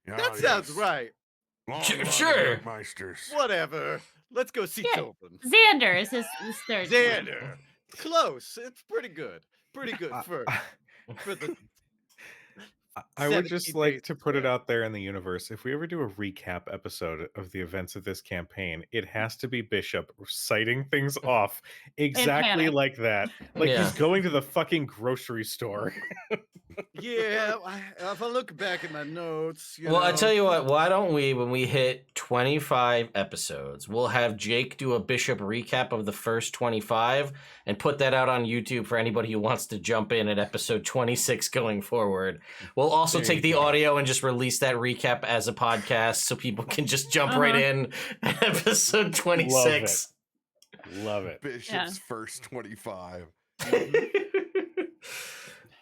That sounds right. Sure. Meisters. Whatever. Let's go see Yeah. Tobin. Xander is his third name. Xander. Close. It's pretty good. Pretty good for the I would just 17 like days to put it out there in the universe. If we ever do a recap episode of the events of this campaign, it has to be Bishop citing things off exactly panic. like that. Like Yeah. he's going to the fucking grocery store. Yeah, if I look back at my notes, Well, I tell you what, why don't we, when we hit 25 episodes, we'll have Jake do a Bishop recap of the first 25 and put that out on YouTube for anybody who wants to jump in at episode 26 going forward. We'll also There take the you go. audio and just release that recap as a podcast so people can just jump right in at episode 26. Love it. Bishop's Yeah. first 25.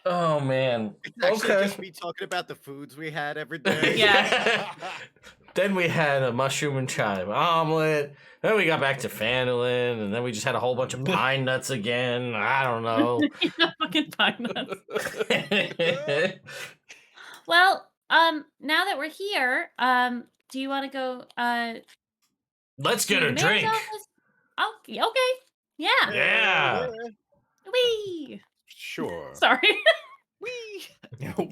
Oh, man. It's actually Okay. just me talking about the foods we had every day. Yeah. Then we had a mushroom and chive omelet. Then we got back to Phandalin, and then we just had a whole bunch of pine nuts again. I don't know. Fucking pine nuts. Well, now that we're here, do you want to go? Let's to get the a mayor's drink. office? Oh, okay. Yeah. Yeah. Wee. Sure. Sorry. Wee!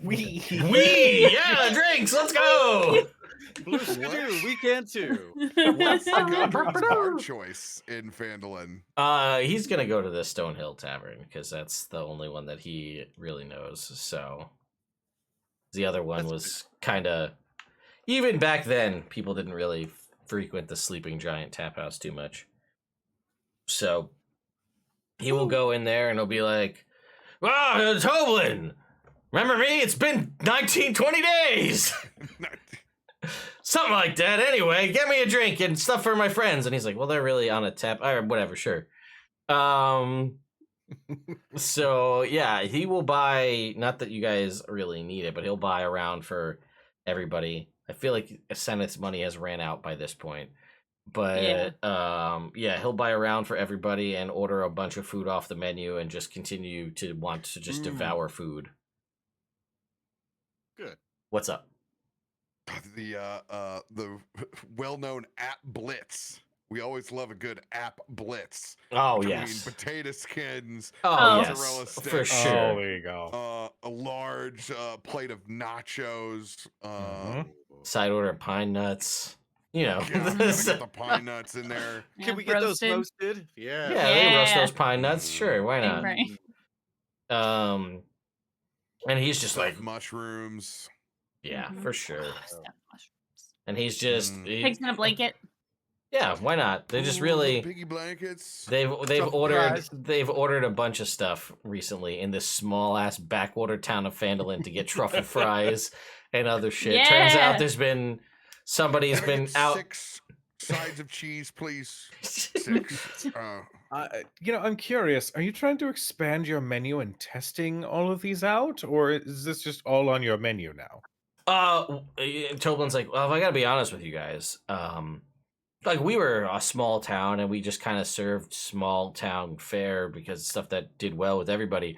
We. We, yeah, drinks. Let's go. Blue Skidoo, weekend too. What's Gundren's bar choice in Phandalin? He's gonna go to the Stonehill Tavern because that's the only one that he really knows. So the other one was kind of, even back then, people didn't really frequent the Sleeping Giant Tap House too much. So he will go in there and he'll be like, "Ah, Toblin, remember me? It's been 19, 20 days." something like that. Anyway, get me a drink and stuff for my friends. And he's like, well, they're really on a tap. All right, whatever, sure. So yeah, he will buy, not that you guys really need it, but he'll buy around for everybody. I feel like Senate's money has ran out by this point. But yeah, he'll buy around for everybody and order a bunch of food off the menu and just continue to want to just devour food. Good. What's up? The well-known app blitz. We always love a good app blitz. Oh, Between yes. potato skins. Oh, mozzarella yes. sticks, For sure. Oh, there you go. a large plate of nachos. Side order pine nuts. You know. Yeah, gotta get the pine nuts in there. Yeah, Can we get roasted. those roasted? Yeah. Yeah, they roast Yeah. those pine nuts. Sure, why not? Right. And he's just like, Stuffed mushrooms. yeah, Mhm. for sure. Oh, stuffed mushrooms. And he's just, Pigs in a blanket. yeah, why not? They just Ooh, really, piggy blankets. they've Surprise. ordered a bunch of stuff recently in this small ass backwater town of Phandalin to get truffle fries and other shit. Turns Yeah. out there's been somebody's Can I been get out. 6 sides of cheese, please. 6. I'm curious. Are you trying to expand your menu and testing all of these out, or is this just all on your menu now? Toblin's like, well, if I gotta be honest with you guys, like we were a small town and we just kind of served small town fare because it's stuff that did well with everybody.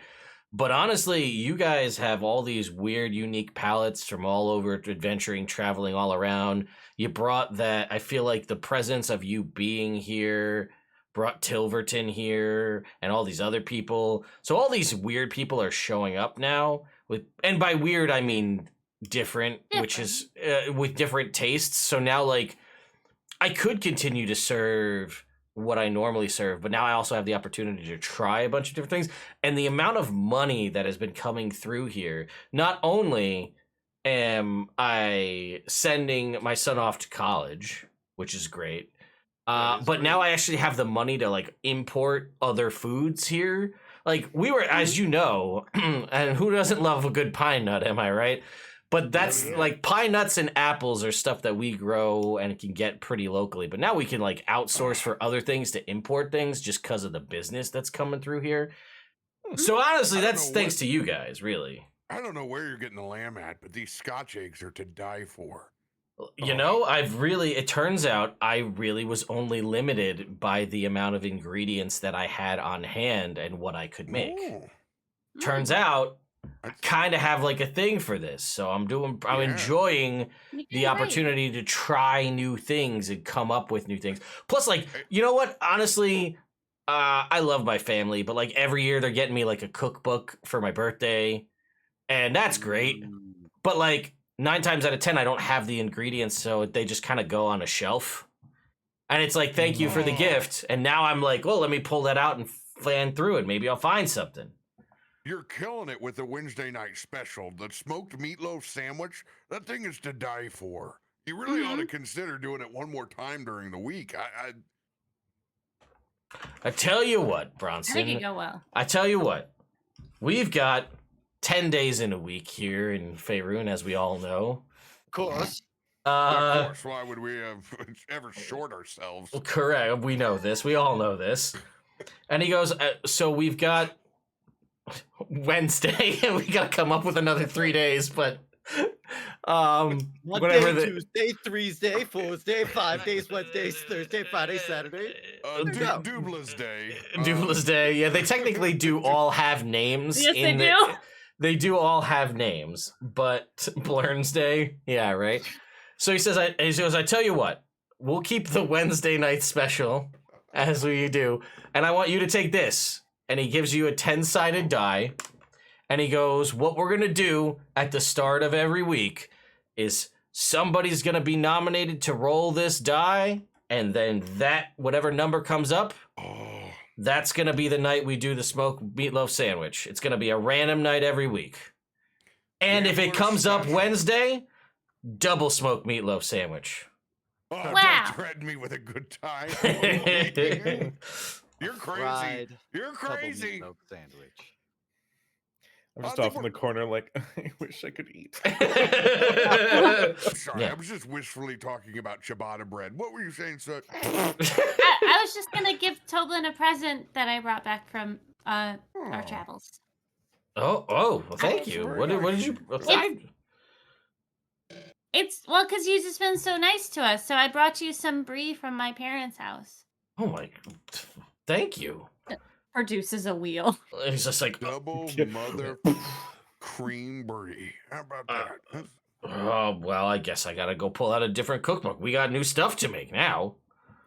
But honestly, you guys have all these weird, unique palettes from all over, adventuring, traveling all around. You brought that. I feel like the presence of you being here brought Tilverton here and all these other people. So all these weird people are showing up now. And by weird, I mean different, which is with different tastes. So now, like, I could continue to serve what I normally serve, but now I also have the opportunity to try a bunch of different things. And the amount of money that has been coming through here, not only am I sending my son off to college, which is great, but now I actually have the money to like import other foods here. Like we were, as you know, and who doesn't love a good pine nut, am I right? But that's like pine nuts and apples are stuff that we grow and can get pretty locally. But now we can like outsource for other things to import things just because of the business that's coming through here. So honestly, I don't that's know thanks what- to you guys, really. I don't know where you're getting the lamb at, but these Scotch eggs are to die for. You know, it turns out I really was only limited by the amount of ingredients that I had on hand and what I could make. Oh, Turns out I that's- kind of have like a thing for this. So I'm Yeah. enjoying You did the right. opportunity to try new things and come up with new things. Plus, like, you know what? Honestly, I love my family, but like every year they're getting me like a cookbook for my birthday, and that's great. But like 9 times out of 10, I don't have the ingredients, so they just kind of go on a shelf. And it's like, thank you for the Oh. gift. And now I'm like, well, let me pull that out and fan through it. Maybe I'll find something. You're killing it with the Wednesday night special. The smoked meatloaf sandwich, that thing is to die for. You really ought to consider doing it one more time during the week. I tell you what, I Bronson. think it go well. I tell you what, we've got 10 days in a week here in Faerun, as we all know. Of course. Of course, why would we have ever short ourselves? Correct. We know this. We all know this. And he goes, so we've got Wednesday, and we got to come up with another 3 days, but Monday, whatever the... Tuesday, Thursday, Thursday, 5 days, Wednesdays, Thursday, Friday, Saturday. Doobla's Day. Douglas Day. Yeah, they technically do all have names. Yes, they do. They do all have names, but Blurns Day, yeah, right. So he says, I tell you what, we'll keep the Wednesday night special as we do, and I want you to take this. And he gives you a 10-sided die, and he goes, what we're gonna do at the start of every week is somebody's gonna be nominated to roll this die, and then that whatever number comes up, that's gonna be the night we do the smoked meatloaf sandwich. It's gonna be a random night every week. And if it comes up Wednesday, double smoked meatloaf sandwich. Oh, Wow. don't threaten me with a good time. You're crazy. Fried You're double crazy. meatloaf sandwich. I'm just I think off in the corner, like, I wish I could eat. I'm sorry, Yeah. I was just wishfully talking about ciabatta bread. What were you saying, sir? I was just gonna give Toblin a present that I brought back from our Oh. travels. Oh, well, thank that's you. very What nice. did you? It's well, because you've just been so nice to us. So I brought you some brie from my parents' house. Oh my! Thank you. Produces a wheel. He's just like, Double mother cream brie. How about that? oh well, I guess I gotta go pull out a different cookbook. We got new stuff to make now.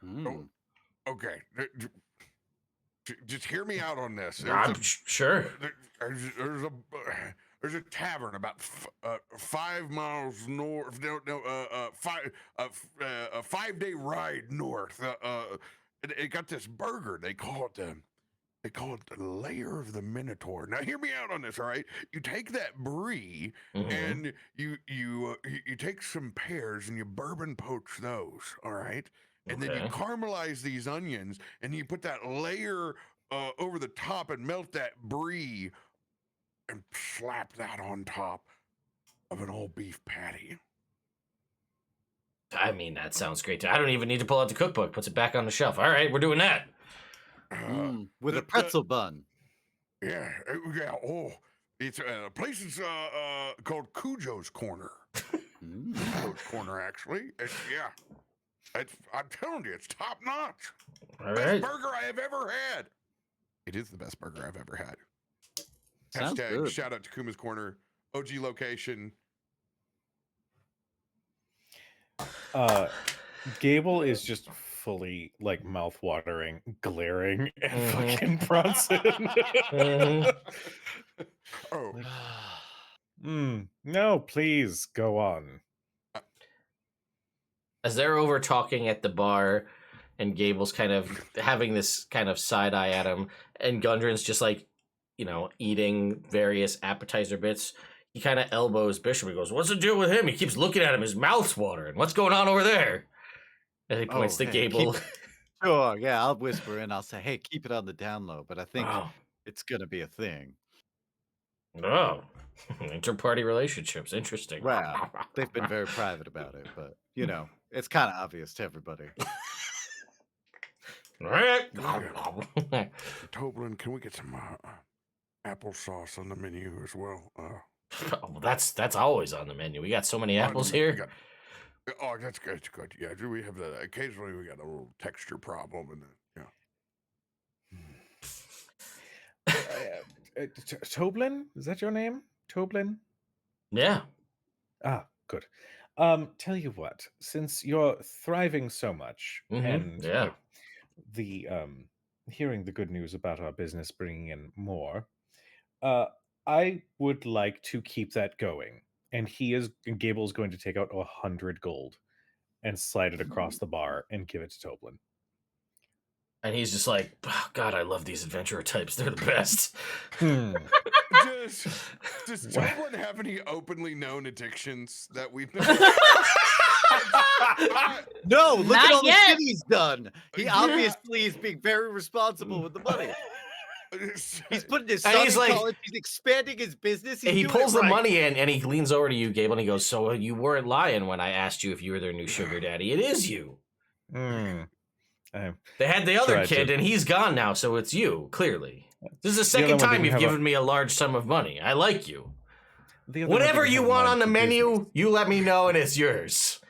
Okay. Just hear me out on this. Sure. There's a tavern about 5 miles north. No, 5-day ride north. It got this burger. They call it the layer of the Minotaur. Now, hear me out on this. All right, you take that brie and you take some pears and you bourbon poach those. All right, and then you caramelize these onions and you put that layer over the top and melt that brie and slap that on top of an old beef patty. I mean, that sounds great. I don't even need to pull out the cookbook. Puts it back on the shelf. All right, we're doing that. With a pretzel bun. Yeah. Oh, it's a place is called Cujo's Corner. Cujo's Corner, actually. I'm telling you, it's top notch. All Best right. burger I have ever had. It is the best burger I've ever had. Sounds Hashtag good. shout out to Kuma's Corner, OG location. Gable is just fully like mouth-watering, glaring at fucking Bronson. Oh, No, please go on. As they're over talking at the bar, and Gable's kind of having this kind of side eye at him, and Gundren's just like, eating various appetizer bits. He kind of elbows Bishop and goes, "What's the deal with him? He keeps looking at him. His mouth's watering. What's going on over there?" And he points to hey, Gable. Sure, yeah, I'll whisper in. I'll say, hey, keep it on the down low, but I think Oh, it's going to be a thing. Inter-party relationships. Interesting. Well, they've been very private about it, but, it's kind of obvious to everybody. All right. Toblin, can we get some applesauce on the menu as well? Well, that's always on the menu. We got so many apples here. That's good. It's good. Yeah, we have that. Occasionally, we got a little texture problem, and Toblin? Is that your name? Toblin? Yeah. Ah, good. Tell you what, since you're thriving so much, and yeah. the hearing the good news about our business bringing in more, I would like to keep that going. And Gable's going to take out 100 gold and slide it across the bar and give it to Toblin. And he's just like, oh, God, I love these adventurer types. They're the best. does Toblin have any openly known addictions that we've known? No, look Not at all yet. the shit he's done. He obviously is being very responsible with the money. He's putting his son in college. He's expanding his business. He pulls the money in, and he leans over to you, Gable, and he goes, "So you weren't lying when I asked you if you were their new sugar daddy. It is you." They had the other kid, and he's gone now, so it's you, clearly. This is the second time you've given me a large sum of money. I like you. Whatever you want on the menu, you let me know, and it's yours.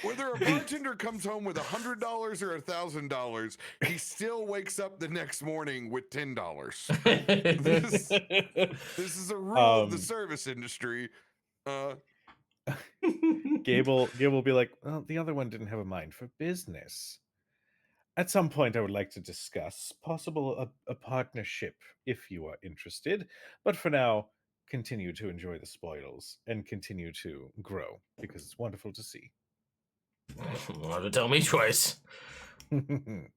Whether a bartender comes home with $100 or $1,000, he still wakes up the next morning with $10. This is a rule of the service industry. Gable will be like, well, the other one didn't have a mind for business. At some point, I would like to discuss possible a partnership if you are interested. But for now, continue to enjoy the spoils and continue to grow because it's wonderful to see. You have to tell me twice. Speaking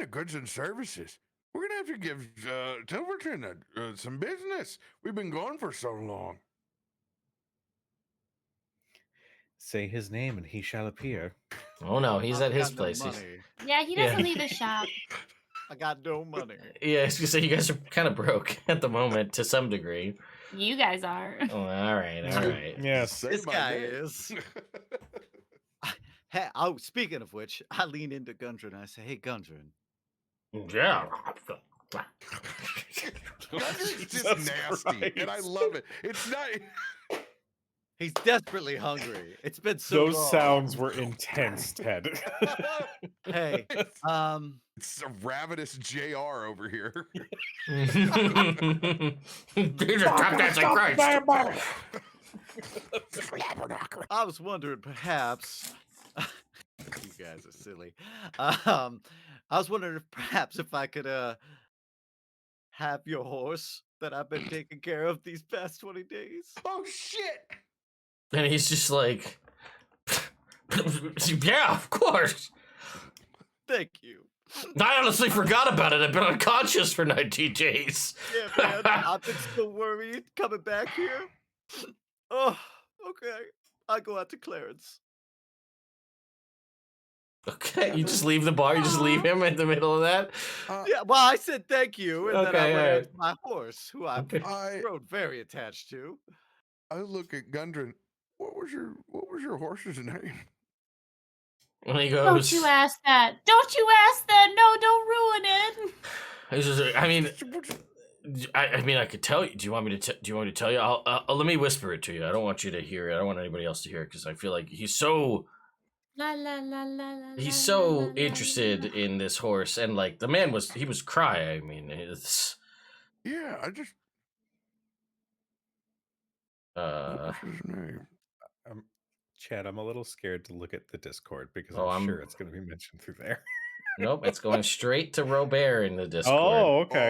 of goods and services, we're gonna have to give Tilverton some business. We've been gone for so long. Say his name and he shall appear. Oh no, he's at his place. Yeah, he doesn't leave his shop. I got no money. Yeah, I was gonna say you guys are kind of broke at the moment to some degree. You guys are. Oh, all right. Yes. Say This my guy name. is. Hey, oh, speaking of which, I lean into Gundren and I say, "Hey, Gundren, Yeah. Gundren's just Jesus nasty, and I Christ. love it. It's not. he's desperately hungry. It's been so Those long." sounds were intense, Ted. Hey, It's a ravenous JR over here. These are tap dancing Christ. I was wondering, perhaps. You guys are silly. I was wondering if I could have your horse that I've been taking care of these past 20 days. Oh shit! And he's just like, yeah, of course. Thank you. I honestly forgot about it. I've been unconscious for 19 days. Yeah, man. I've been so worried coming back here. Oh, okay. I go out to Clarence. Okay, you just leave the bar. You just leave him in the middle of that. Yeah, well, I said thank you, and then I Okay, went alright. out to my horse, who I've I grown very attached to. look at Gundren. What was your horse's name? And he Don't goes, you ask that. Don't you ask that. No, don't ruin it. he's just, I mean, I could tell you. Do you want me to tell you? I'll let me whisper it to you. I don't want you to hear it. I don't want anybody else to hear it because I feel like he's so La la la la la. he's la, so la, la, interested la. in this horse, and like the man was cry. I mean, it's Yeah, I just. What was his name? Chad, I'm a little scared to look at the Discord because Oh, I'm sure it's going to be mentioned through there. nope. It's going straight to Robert in the Discord. Oh, okay.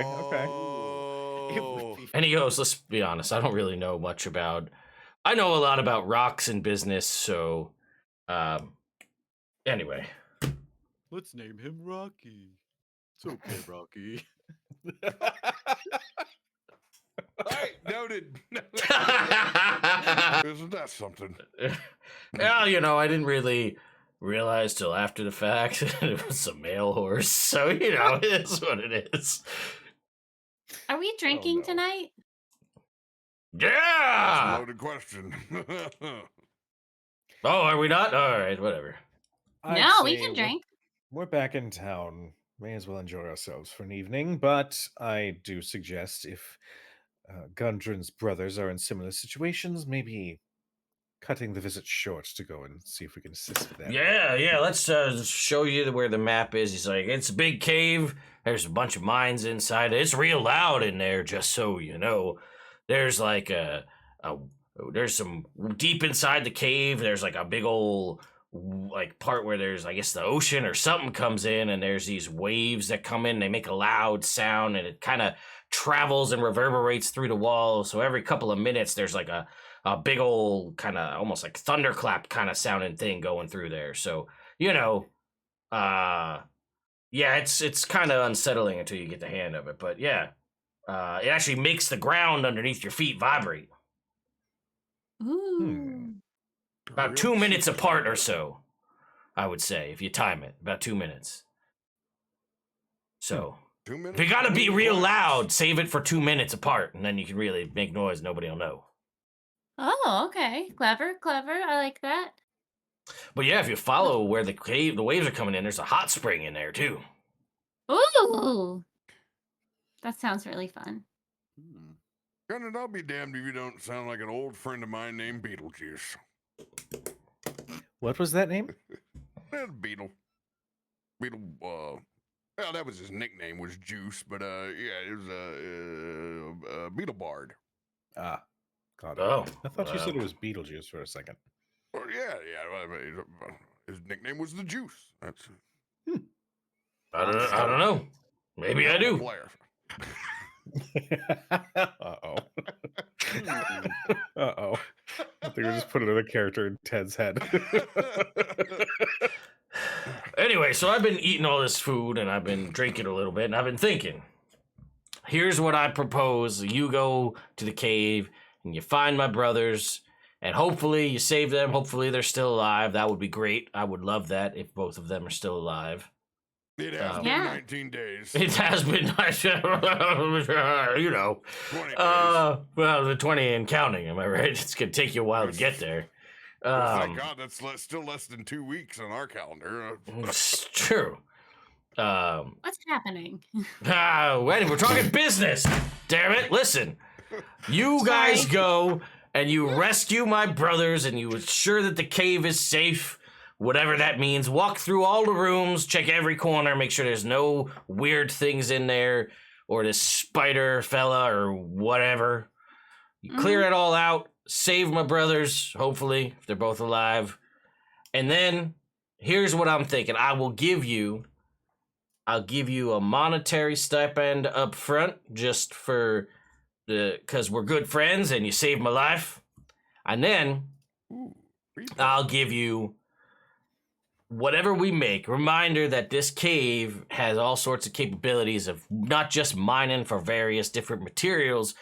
It would be And he goes, let's be honest, I don't really know much about. I know a lot about rocks and business, so anyway. Let's name him Rocky. It's okay, Rocky. All right, noted. Isn't that something? Well, I didn't really realize till after the fact it was a male horse, so it is what it is. Are we drinking no. tonight? That's a Yeah. loaded question. Oh, are we not? All right, whatever. I'd No, we say can drink. We're back in town. May as well enjoy ourselves for an evening, but I do suggest if Gundren's brothers are in similar situations, maybe cutting the visit short to go and see if we can assist with that. Yeah. Let's show you where the map is. He's like, it's a big cave. There's a bunch of mines inside it. It's real loud in there, just so you know. There's like there's some deep inside the cave. There's like a big old like part where there's, I guess, the ocean or something comes in, and there's these waves that come in. They make a loud sound, and it kind of travels and reverberates through the walls. So every couple of minutes, there's like a big old kind of almost like thunderclap kind of sounding thing going through there. So, yeah, it's kind of unsettling until you get the hand of it. But yeah, it actually makes the ground underneath your feet vibrate. Ooh. About 2 minutes apart or so, I would say, if you time it. About 2 minutes. So, 2 minutes. if you gotta be real loud, save it for 2 minutes apart, and then you can really make noise. Nobody will know. Oh, okay. Clever. I like that. But yeah, if you follow where the waves are coming in, there's a hot spring in there too. Ooh. That sounds really fun. Gundren, I'll be damned if you don't sound like an old friend of mine named Beetlejuice. What was that name? Beetle. Well, that was his nickname, was Juice, but yeah, it was Beetle Bard. Ah, got it. Oh, I thought you said it was Beetlejuice for a second. Well, yeah. His nickname was the Juice. That's. I don't know. Maybe I do. Player. Uh-oh. Uh-oh. I think we just put another character in Ted's head. Anyway, so I've been eating all this food and I've been drinking a little bit and I've been thinking. Here's what I propose. You go to the cave and you find my brothers and hopefully you save them. Hopefully they're still alive. That would be great. I would love that if both of them are still alive. It has been Yeah. 19 days. It has been, 20 days. well, the 20 and counting, am I right? It's going to take you a while to get there. Well, thank God, that's still less than 2 weeks on our calendar. It's true. What's happening? Wait, we're talking business. Damn it! Listen, you guys Sorry. go and you rescue my brothers, and you ensure that the cave is safe. Whatever that means. Walk through all the rooms, check every corner, make sure there's no weird things in there, or this spider fella or whatever. You clear it all out. Save my brothers, hopefully, if they're both alive. And then here's what I'm thinking. I'll give you a monetary stipend up front just for because we're good friends and you saved my life. And then I'll give you whatever we make. Reminder that this cave has all sorts of capabilities of not just mining for various different materials,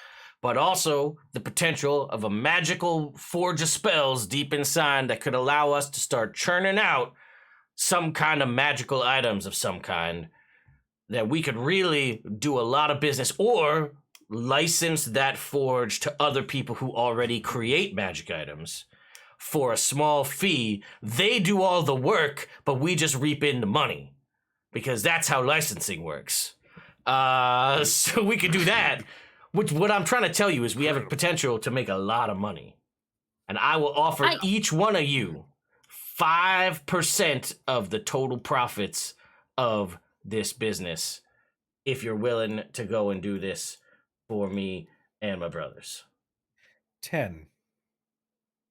but also the potential of a magical forge of spells deep inside that could allow us to start churning out some kind of magical items of some kind that we could really do a lot of business or license that forge to other people who already create magic items for a small fee. They do all the work, but we just reap in the money because that's how licensing works. So we could do that. Which what I'm trying to tell you is we have a potential to make a lot of money. And I will offer each one of you 5% of the total profits of this business if you're willing to go and do this for me and my brothers. 10.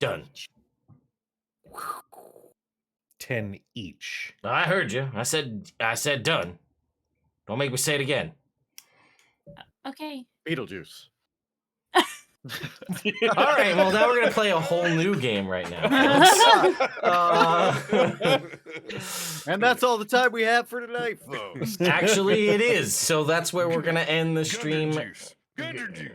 Done. 10 each. I heard you. I said done. Don't make me say it again. Okay. Beetlejuice. All right, well, now we're going to play a whole new game right now. And that's all the time we have for tonight, folks. Actually, it is. So that's where we're going to end the stream. Gundren juice.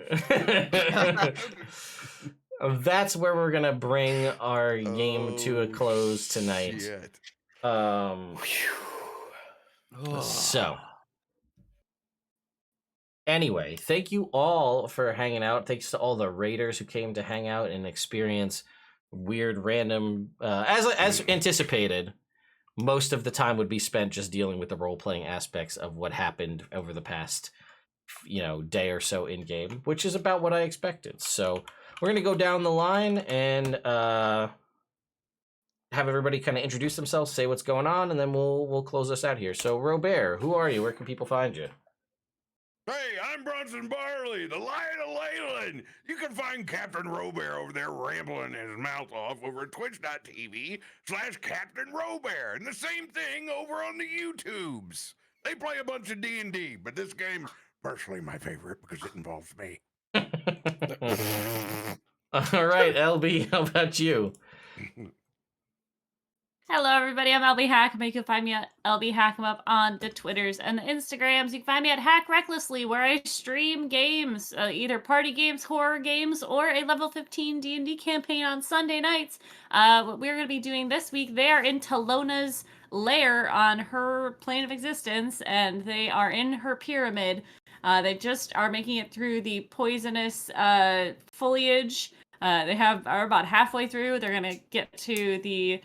That's where we're going to bring our game to a close tonight. Shit. So, anyway, thank you all for hanging out. Thanks to all the raiders who came to hang out and experience weird, random. As anticipated, most of the time would be spent just dealing with the role playing aspects of what happened over the past, day or so in game, which is about what I expected. So we're gonna go down the line and have everybody kind of introduce themselves, say what's going on, and then we'll close us out here. So, Robert, who are you? Where can people find you? Hey, I'm Bronson Barley, the Lion of Leyland. You can find Captain Robert over there rambling his mouth off over at twitch.tv/Captain Robert. And the same thing over on the YouTubes. They play a bunch of D&D, but this game's personally my favorite because it involves me. All right, LB, how about you? Hello, everybody. I'm LB Hack'em. You can find me at LB Hack'em up on the Twitters and the Instagrams. You can find me at Hack Recklessly, where I stream games, either party games, horror games, or a level 15 D&D campaign on Sunday nights. What we're going to be doing this week, they are in Talona's lair on her plane of existence, and they are in her pyramid. They just are making it through the poisonous foliage. They are about halfway through. They're going to get to the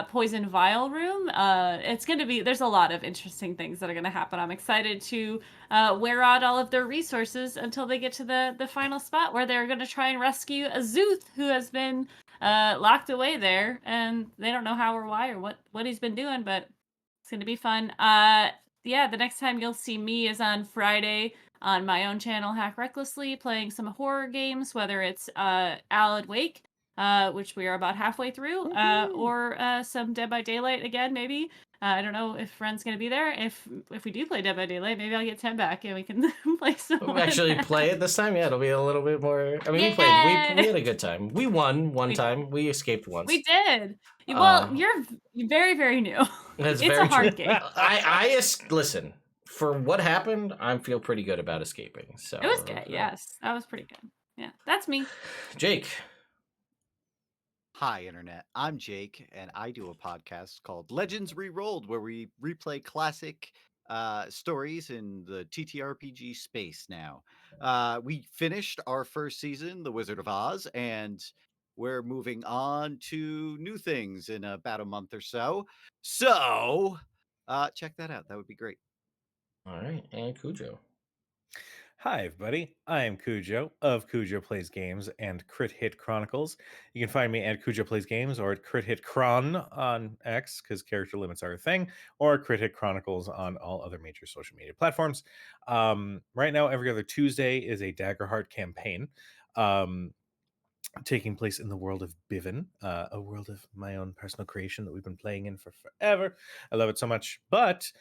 poison vial room. There's a lot of interesting things that are going to happen. I'm excited to wear out all of their resources until they get to the final spot where they're going to try and rescue a Zuth who has been locked away there, and they don't know how or why or what he's been doing, but it's going to be fun. The next time you'll see me is on Friday on my own channel, Hack Recklessly, playing some horror games, whether it's Alan Wake, which we are about halfway through, or some Dead by Daylight again, maybe. I don't know if Ren's going to be there. If we do play Dead by Daylight, maybe I'll get 10 back and we can play some. We'll actually play it this time. Yeah, it'll be a little bit more. I mean, we had a good time. We won one time. We escaped once. We did. Well, you're very, very new. It's a hard game. Listen. For what happened, I feel pretty good about escaping. So it was good. Yes, that was pretty good. Yeah, that's me. Jake. Hi, Internet. I'm Jake, and I do a podcast called Legends Rerolled, where we replay classic stories in the TTRPG space now. We finished our first season, The Wizard of Oz, and we're moving on to new things in about a month or so. So check that out. That would be great. All right, and Cujo. Hi, everybody. I am Cujo of Cujo Plays Games and Crit Hit Chronicles. You can find me at Cujo Plays Games or at Crit Hit Chron on X, because character limits are a thing, or Crit Hit Chronicles on all other major social media platforms. Right now, every other Tuesday is a Daggerheart campaign. Taking place in the world of Bivin, a world of my own personal creation that we've been playing in for forever. I love it so much. But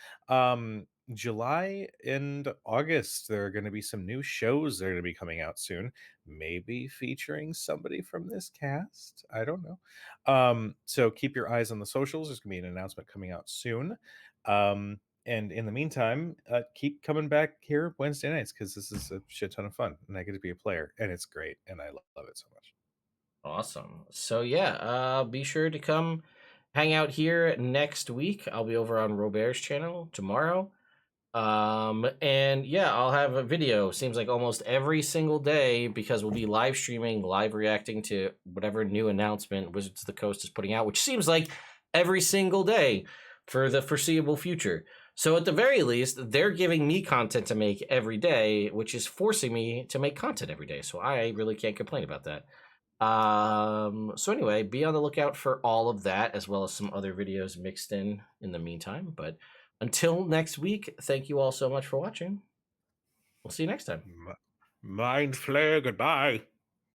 July and August, there are going to be some new shows that are going to be coming out soon, maybe featuring somebody from this cast. I don't know. So keep your eyes on the socials. There's going to be an announcement coming out soon. And in the meantime, keep coming back here Wednesday nights, because this is a shit ton of fun and I get to be a player and it's great and I love it so much. Awesome. So yeah, be sure to come hang out here next week. I'll be over on Robert's channel tomorrow. And yeah, I'll have a video. Seems like almost every single day, because we'll be live streaming, live reacting to whatever new announcement Wizards of the Coast is putting out, which seems like every single day for the foreseeable future. So at the very least, they're giving me content to make every day, which is forcing me to make content every day. So I really can't complain about that. So anyway, be on the lookout for all of that, as well as some other videos mixed in the meantime. But until next week, thank you all so much for watching. We'll see you next time. Mind Flare, goodbye.